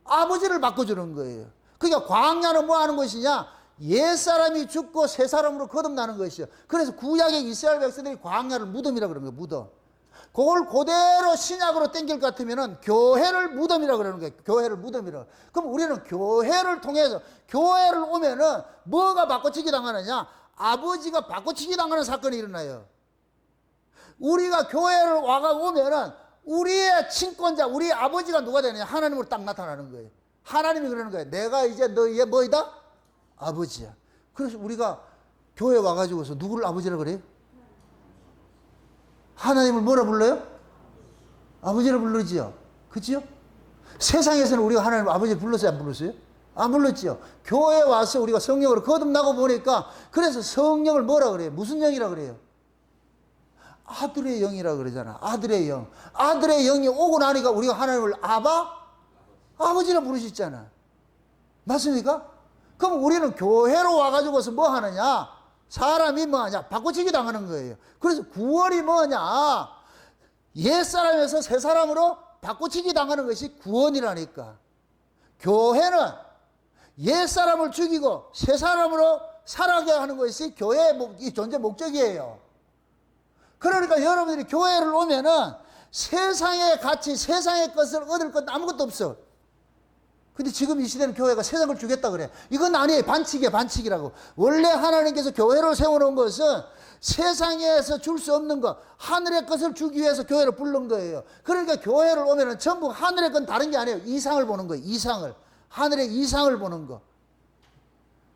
아버지를 바꿔주는 거예요. 그러니까 광야는 뭐 하는 것이냐? 옛사람이 죽고 새 사람으로 거듭나는 것이요. 그래서 구약의 이스라엘 백성들이 광야를 무덤이라고 그러는 거예요. 무덤. 그걸 그대로 신약으로 땡길 것 같으면은 교회를 무덤이라고 그러는 거예요. 교회를 무덤이라고. 그럼 우리는 교회를 통해서 교회를 오면은 뭐가 바꿔치기 당하느냐? 아버지가 바꿔치기 당하는 사건이 일어나요. 우리가 교회를 오면은 우리의 친권자, 우리 아버지가 누가 되느냐? 하나님으로 딱 나타나는 거예요. 하나님이 그러는 거예요. 내가 이제 너희의 뭐이다? 아버지야. 그래서 우리가 교회 와가지고서 누구를 아버지라 그래요? 하나님을 뭐라 불러요? 아버지를 부르지요. 그죠? 세상에서는 우리가 하나님 아버지를 불렀어요? 안 불렀어요? 안 불렀지요. 교회에 와서 우리가 성령으로 거듭나고 보니까 그래서 성령을 뭐라 그래요? 무슨 영이라 그래요? 아들의 영이라 그러잖아. 아들의 영. 아들의 영이 오고 나니까 우리가 하나님을 아버지라 부르셨잖아. 맞습니까? 그럼 우리는 교회로 와가지고서 뭐 하느냐? 사람이 뭐 하냐? 바꿔치기 당하는 거예요. 그래서 구원이 뭐냐? 옛사람에서 새사람으로 바꿔치기 당하는 것이 구원이라니까. 교회는 옛사람을 죽이고 새사람으로 살아가게 하는 것이 교회의 존재 목적이에요. 그러니까 여러분들이 교회를 오면은 세상의 가치, 세상의 것을 얻을 건 아무것도 없어. 근데 지금 이 시대는 교회가 세상을 주겠다 그래. 이건 아니에요. 반칙이에요. 반칙이라고. 원래 하나님께서 교회를 세워놓은 것은 세상에서 줄 수 없는 것, 하늘의 것을 주기 위해서 교회를 부른 거예요. 그러니까 교회를 오면은 전부 하늘의 건 다른 게 아니에요. 이상을 보는 거예요. 이상을. 하늘의 이상을 보는 거.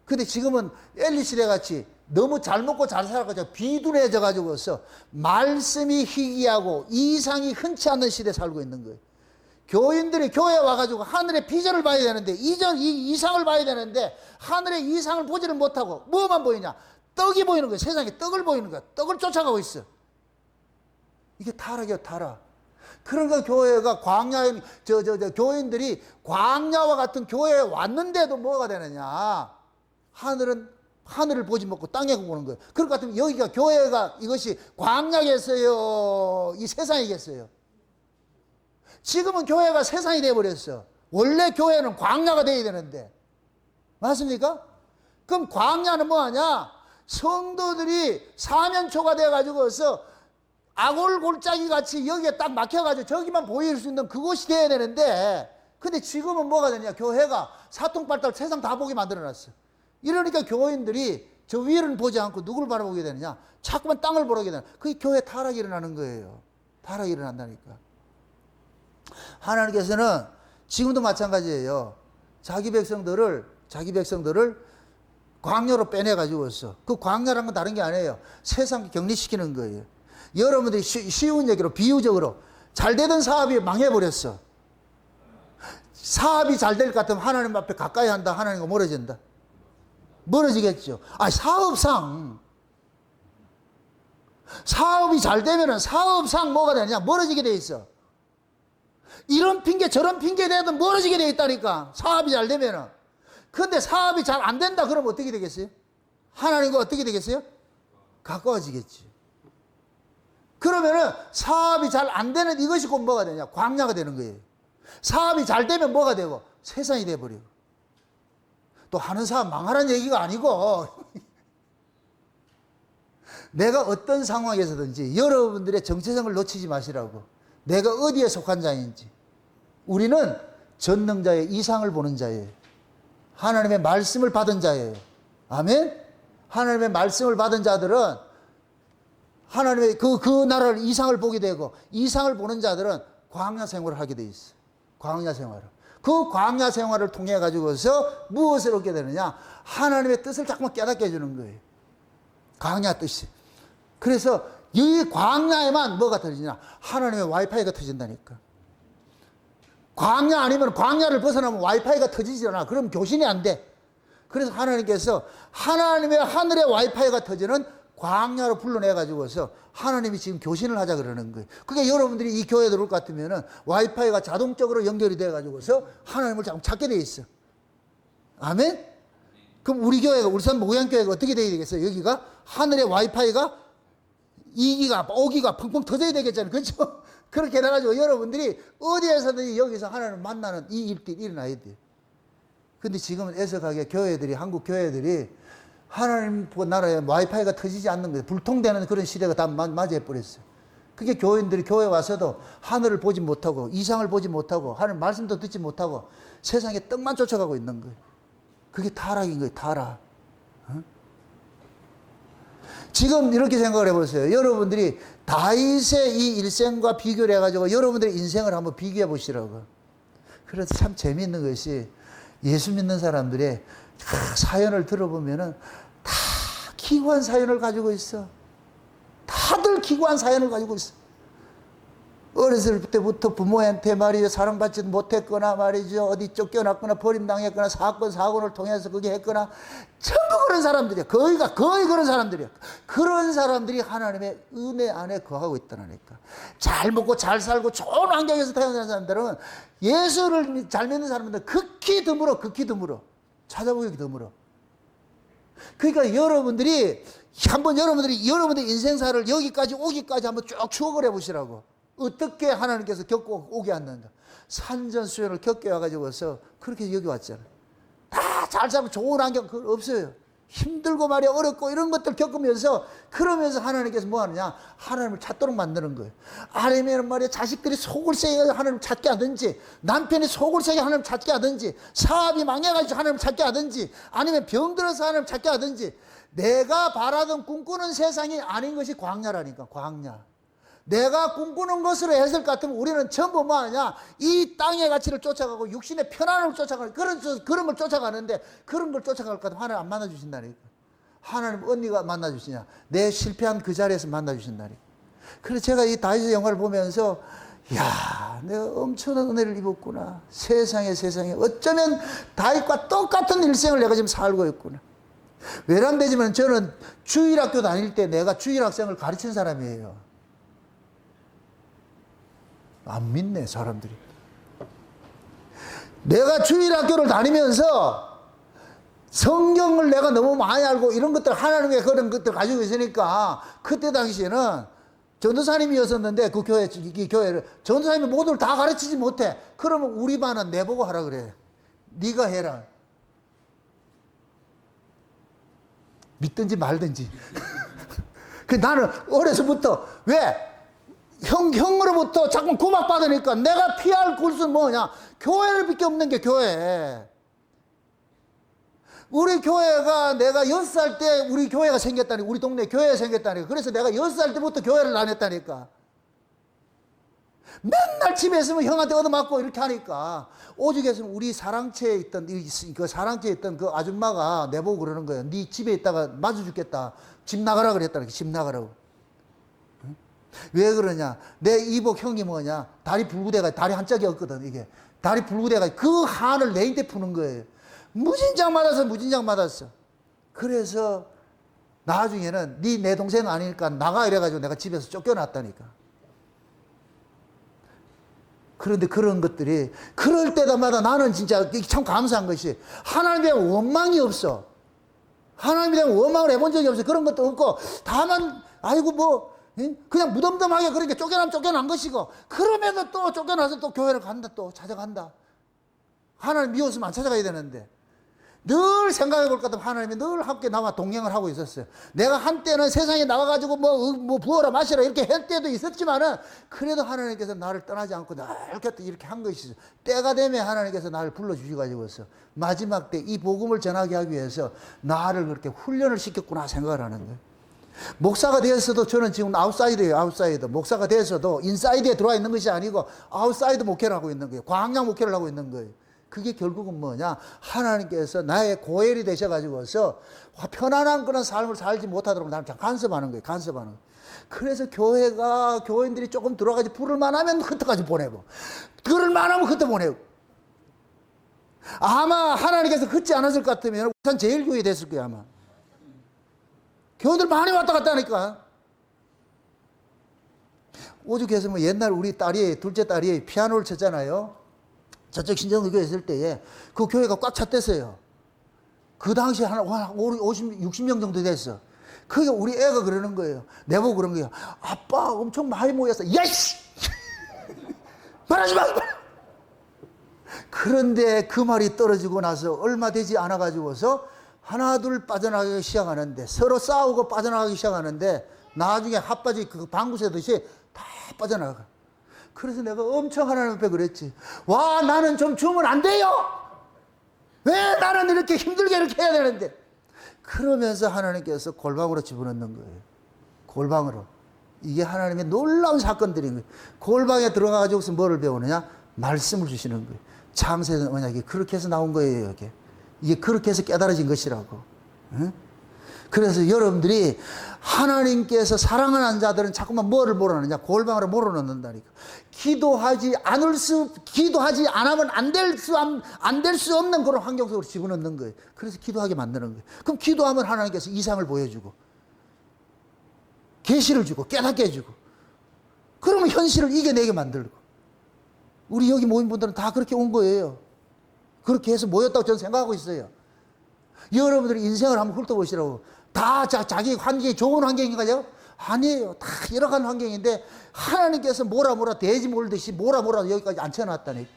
근데 지금은 엘리 시대 같이 너무 잘 먹고 잘 살아가지고 비둔해져 가지고서 말씀이 희귀하고 이상이 흔치 않는 시대에 살고 있는 거예요. 교인들이 교회에 와가지고 하늘의 비전을 봐야 되는데 이 이상을 봐야 되는데 하늘의 이상을 보지를 못하고 뭐만 보이냐? 떡이 보이는 거예요. 세상에 떡을 보이는 거야. 떡을 쫓아가고 있어. 이게 타락이야, 타락. 그러니까 교회가 광야에 교인들이 광야와 같은 교회에 왔는데도 뭐가 되느냐? 하늘을 보지 못하고 땅에 보는 거예요. 그럴 것 같으면 여기가 교회가 이것이 광야겠어요? 이 세상이겠어요? 지금은 교회가 세상이 되어버렸어. 원래 교회는 광야가 되어야 되는데. 맞습니까? 그럼 광야는 뭐하냐? 성도들이 사면초가 돼가지고서 아골골짜기 같이 여기에 딱 막혀가지고 저기만 보일 수 있는 그곳이 돼야 되는데, 근데 지금은 뭐가 되냐? 교회가 사통팔달 세상 다 보게 만들어놨어. 이러니까 교인들이 저 위를 보지 않고 누구를 바라보게 되느냐? 자꾸만 땅을 보게 되는. 그게 교회 타락이 일어나는 거예요. 타락이 일어난다니까. 하나님께서는 지금도 마찬가지예요. 자기 백성들을 광야로 빼내가지고 있어. 그 광야라는 건 다른 게 아니에요. 세상 격리시키는 거예요. 여러분들이 쉬운 얘기로 비유적으로 잘 되던 사업이 망해버렸어. 사업이 잘 될 것 같으면 하나님 앞에 가까이 한다. 하나님과 멀어진다. 멀어지겠죠. 사업이 잘 되면은 사업상 뭐가 되냐? 멀어지게 돼 있어. 이런 핑계 저런 핑계 대도 멀어지게 돼 있다니까. 사업이 잘 되면은. 근데 사업이 잘 안 된다 그러면 어떻게 되겠어요? 하나님과 어떻게 되겠어요? 가까워지겠지. 그러면은 사업이 잘 안 되는 이것이 곧 뭐가 되냐? 광야가 되는 거예요. 사업이 잘 되면 뭐가 되고? 세상이 돼버리고. 또 하는 사업 망하라는 얘기가 아니고 내가 어떤 상황에서든지 여러분들의 정체성을 놓치지 마시라고. 내가 어디에 속한 자인지. 우리는 전능자의 이상을 보는 자예요. 하나님의 말씀을 받은 자예요. 아멘? 하나님의 말씀을 받은 자들은 하나님의 그 나라를 이상을 보게 되고, 이상을 보는 자들은 광야 생활을 하게 돼 있어. 광야 생활을. 그 광야 생활을 통해 가지고서 무엇을 얻게 되느냐? 하나님의 뜻을 자꾸만 깨닫게 해주는 거예요. 광야 뜻이. 그래서 이 광야에만 뭐가 터지냐? 하나님의 와이파이가 터진다니까. 광야 아니면 광야를 벗어나면 와이파이가 터지지 않아. 그럼 교신이 안 돼. 그래서 하나님께서 하나님의 하늘의 와이파이가 터지는 광야로 불러내가지고서 하나님이 지금 교신을 하자 그러는 거예요. 그러니까 여러분들이 이 교회 들어올 것 같으면은 와이파이가 자동적으로 연결이 돼가지고서 하나님을 자꾸 찾게 돼 있어. 아멘? 그럼 우리 교회가, 울산 목양교회가 어떻게 돼야 되겠어요? 여기가 하늘의 와이파이가 2기가, 5기가 펑펑 터져야 되겠잖아요. 그렇죠? 그렇게 해가지고 여러분들이 어디에서든지 여기서 하나님을 만나는 이 일들이 일어나야 돼요. 근데 지금은 애석하게 교회들이, 한국 교회들이 하나님 나라에 와이파이가 터지지 않는 거예요. 불통되는 그런 시대가 다 맞이해버렸어요. 그게 교인들이 교회 와서도 하늘을 보지 못하고, 이상을 보지 못하고, 하나님 말씀도 듣지 못하고, 세상에 떡만 쫓아가고 있는 거예요. 그게 타락인 거예요, 타락. 어? 지금 이렇게 생각을 해보세요. 여러분들이 다윗의 이 일생과 비교를 해가지고 여러분들의 인생을 한번 비교해 보시라고. 그래서 참 재미있는 것이 예수 믿는 사람들의 사연을 들어보면은 다 기구한 사연을 가지고 있어. 다들 기구한 사연을 가지고 있어. 어렸을 때부터 부모한테 말이죠. 사랑받지도 못했거나 말이죠. 어디 쫓겨났거나 버림당했거나 사건을 통해서 그게 했거나 전부 그런 사람들이야. 거의 그런 사람들이야. 그런 사람들이 하나님의 은혜 안에 거하고 있다니까. 잘 먹고 잘 살고 좋은 환경에서 태어난 사람들은 예수를 잘 믿는 사람들은 극히 드물어. 찾아보기 드물어. 그러니까 여러분들이 여러분들의 인생사를 여기까지 오기까지 한번 쭉 추억을 해보시라고. 어떻게 하나님께서 겪고 오게 하는가. 산전수전을 겪어와가지고서 그렇게 여기 왔잖아요. 다 잘 살고 좋은 환경 없어요. 힘들고 말이야 어렵고 이런 것들 겪으면서 그러면서 하나님께서 뭐 하느냐. 하나님을 찾도록 만드는 거예요. 아니면 말이야 자식들이 속을 새겨 하나님을 찾게 하든지, 남편이 속을 새겨 하나님을 찾게 하든지, 사업이 망해가지고 하나님을 찾게 하든지, 아니면 병들어서 하나님을 찾게 하든지, 내가 바라던 꿈꾸는 세상이 아닌 것이 광야라니까. 광야. 내가 꿈꾸는 것으로 했을 것 같으면 우리는 전부 뭐 하냐. 이 땅의 가치를 쫓아가고 육신의 편안함을 쫓아가는 그런 걸 쫓아가는데, 그런 걸 쫓아갈 것 같으면 하나님 안 만나주신다니까. 하나님 언니가 만나주시냐. 내 실패한 그 자리에서 만나주신다니까. 그래서 제가 이 다윗의 영화를 보면서 야, 내가 엄청난 은혜를 입었구나. 세상에 어쩌면 다윗과 똑같은 일생을 내가 지금 살고 있구나. 외람되지만 저는 주일학교 다닐 때 내가 주일학생을 가르친 사람이에요. 안 믿네 사람들이. 내가 주일학교를 다니면서 성경을 내가 너무 많이 알고 이런 것들 하나님의 그런 것들 가지고 있으니까, 그때 당시에는 전도사님이었었는데 그 교회를 전도사님이 모두를 다 가르치지 못해. 그러면 우리 반은 내보고 하라 그래. 네가 해라. 믿든지 말든지. 그 나는 어려서부터 왜? 형으로부터 자꾸 구박받으니까 내가 피할 곳은 뭐냐? 교회를 밖에 없는 게 교회. 우리 교회가 내가 6살 때 우리 교회가 생겼다니까. 우리 동네 교회가 생겼다니까. 그래서 내가 6살 때부터 교회를 다녔다니까. 맨날 집에 있으면 형한테 얻어맞고 이렇게 하니까. 오죽했으면 우리 사랑채에 있던 그 아줌마가 내보고 그러는 거예요. 네 집에 있다가 맞아 죽겠다. 집 나가라 그랬다니까. 집 나가라고. 왜 그러냐? 내 이복 형이 뭐냐? 다리 불구대가 다리 한짝이 없거든. 이게 다리 불구대가 그 한을 내인데 푸는 거예요. 무진장 맞았어. 그래서 나중에는 네 내 동생 아니니까 나가 이래가지고 내가 집에서 쫓겨났다니까. 그런데 그런 것들이 그럴 때마다 나는 진짜 참 감사한 것이 하나님에 대한 원망이 없어. 하나님에 대한 원망을 해본 적이 없어. 그런 것도 없고, 다만 아이고 뭐 그냥 무덤덤하게 그렇게 쫓겨난 것이고, 그럼에도 또 쫓겨나서 또 교회를 간다, 또 찾아간다. 하나님 미웠으면 안 찾아가야 되는데, 늘 생각해 볼 것 같으면 하나님이 늘 함께 나와 동행을 하고 있었어요. 내가 한때는 세상에 나와가지고 뭐 부어라 마시라 이렇게 할 때도 있었지만은, 그래도 하나님께서 나를 떠나지 않고 날 이렇게 한 것이죠. 때가 되면 하나님께서 나를 불러주셔가지고서 마지막 때 이 복음을 전하게 하기 위해서 나를 그렇게 훈련을 시켰구나 생각을 하는 거예요. 목사가 되었어도 저는 지금 아웃사이드예요. 아웃사이드. 목사가 되었어도 인사이드에 들어와 있는 것이 아니고 아웃사이드 목회를 하고 있는 거예요. 광야 목회를 하고 있는 거예요. 그게 결국은 뭐냐? 하나님께서 나의 고엘이 되셔가지고서 편안한 그런 삶을 살지 못하도록 나를 간섭하는 거예요. 간섭하는 거예요. 그래서 교인들이 조금 들어가지 부를 만하면 그때까지 보내고, 그럴 만하면 그때 보내고. 아마 하나님께서 그렇지 않았을 것 같으면 부산 제일교회 됐을 거예요, 아마. 교인들 많이 왔다 갔다 하니까. 오죽해서 뭐 옛날 우리 둘째 딸이 피아노를 쳤잖아요. 저쪽 신정교회 있을 때에 그 교회가 꽉 찼댔어요. 그 당시에 한 50, 60명 정도 됐어. 그게 우리 애가 그러는 거예요. 내보고 그런 거예요. 아빠 엄청 많이 모였어. 야씨! 말하지 마! 그런데 그 말이 떨어지고 나서 얼마 되지 않아가지고서 하나 둘 빠져나가기 시작하는데, 서로 싸우고 빠져나가기 시작하는데, 나중에 핫바지 그 방구 새듯이 다 빠져나가. 그래서 내가 엄청 하나님 앞에 그랬지. 와, 나는 좀 주면 안 돼요? 왜 나는 이렇게 힘들게 이렇게 해야 되는데? 그러면서 하나님께서 골방으로 집어넣는 거예요. 골방으로. 이게 하나님의 놀라운 사건들인 거예요. 골방에 들어가가지고서 뭐를 배우느냐? 말씀을 주시는 거예요. 창세전 언약이 그렇게 해서 나온 거예요, 이게. 이게 그렇게 해서 깨달아진 것이라고. 응? 그래서 여러분들이 하나님께서 사랑하는 자들은 자꾸만 뭐를 몰아넣느냐? 골방으로 몰아넣는다니까. 기도하지 않으면 안 될 수 없는 그런 환경 속으로 집어넣는 거예요. 그래서 기도하게 만드는 거예요. 그럼 기도하면 하나님께서 이상을 보여주고, 계시를 주고, 깨닫게 해주고, 그러면 현실을 이겨내게 만들고. 우리 여기 모인 분들은 다 그렇게 온 거예요. 그렇게 해서 모였다고 저는 생각하고 있어요. 여러분들이 인생을 한번 훑어보시라고. 다 자기 환경이 좋은 환경인가요? 아니에요. 다 열악한 환경인데 하나님께서 뭐라 돼지 몰듯이 뭐라 여기까지 앉혀놨다니까.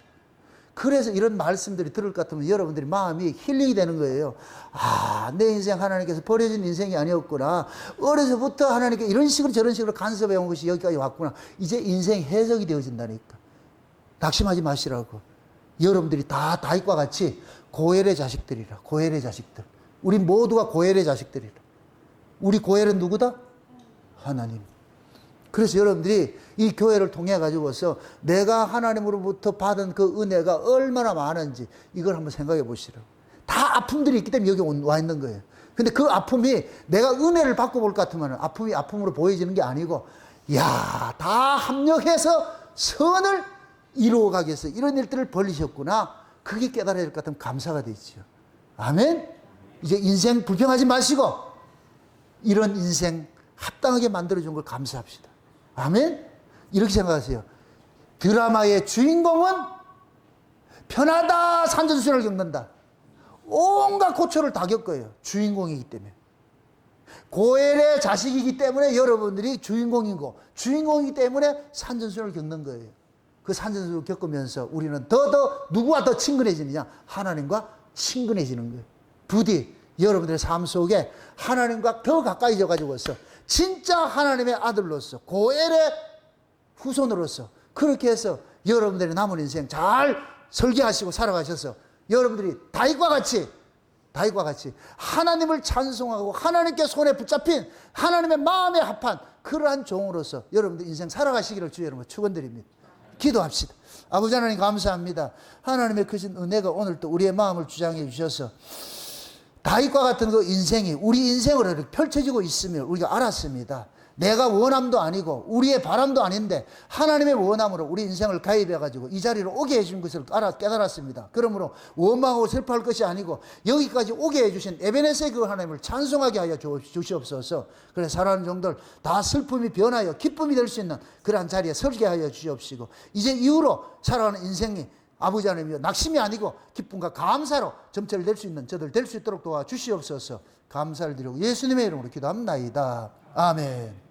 그래서 이런 말씀들이 들을 것 같으면 여러분들이 마음이 힐링이 되는 거예요. 아, 내 인생 하나님께서 버려진 인생이 아니었구나. 어려서부터 하나님께 이런 식으로 저런 식으로 간섭해 온 것이 여기까지 왔구나. 이제 인생 해석이 되어진다니까. 낙심하지 마시라고. 여러분들이 다 다윗과 같이 고엘의 자식들이라. 고엘의 자식들. 우리 모두가 고엘의 자식들이라. 우리 고엘은 누구다? 하나님. 그래서 여러분들이 이 교회를 통해 가지고서 내가 하나님으로부터 받은 그 은혜가 얼마나 많은지 이걸 한번 생각해 보시라고. 다 아픔들이 있기 때문에 여기 와 있는 거예요. 근데 그 아픔이 내가 은혜를 받고 볼 것 같으면 아픔이 아픔으로 보여지는 게 아니고, 야, 다 합력해서 선을 이루어가기 위해서 이런 일들을 벌리셨구나. 그게 깨달아야 될 것 같으면 감사가 되죠. 아멘? 이제 인생 불평하지 마시고 이런 인생 합당하게 만들어준 걸 감사합시다. 아멘? 이렇게 생각하세요. 드라마의 주인공은 편하다 산전수전을 겪는다. 온갖 고초를 다 겪어요. 주인공이기 때문에. 고엘의 자식이기 때문에 여러분들이 주인공이고, 주인공이기 때문에 산전수전을 겪는 거예요. 그 산전수전을 겪으면서 우리는 누구와 더 친근해지느냐? 하나님과 친근해지는 거예요. 부디 여러분들의 삶 속에 하나님과 더 가까이져 가지고서 진짜 하나님의 아들로서, 고엘의 후손으로서 그렇게 해서 여러분들의 남은 인생 잘 설계하시고 살아가셔서 여러분들이 다윗과 같이 하나님을 찬송하고 하나님께 손에 붙잡힌 하나님의 마음에 합한 그러한 종으로서 여러분들 인생 살아가시기를 주의 이름으로 축원드립니다. 기도합시다. 아버지 하나님 감사합니다. 하나님의 크신 은혜가 오늘 또 우리의 마음을 주장해 주셔서 다윗과 같은 그 인생이 우리 인생으로 이렇게 펼쳐지고 있음을 우리가 알았습니다. 내가 원함도 아니고 우리의 바람도 아닌데 하나님의 원함으로 우리 인생을 가입해가지고 이 자리로 오게 해준 것을 깨달았습니다. 그러므로 원망하고 슬퍼할 것이 아니고 여기까지 오게 해주신 에베네세 그 하나님을 찬송하게 하여 주시옵소서. 그래 살아가는 종들 다 슬픔이 변하여 기쁨이 될 수 있는 그러한 자리에 설게 하여 주시옵시고, 이제 이후로 살아가는 인생이 아버지 하나님이여 낙심이 아니고 기쁨과 감사로 점철될 수 있는 저들 될 수 있도록 도와주시옵소서. 감사를 드리고 예수님의 이름으로 기도합나이다. 아멘.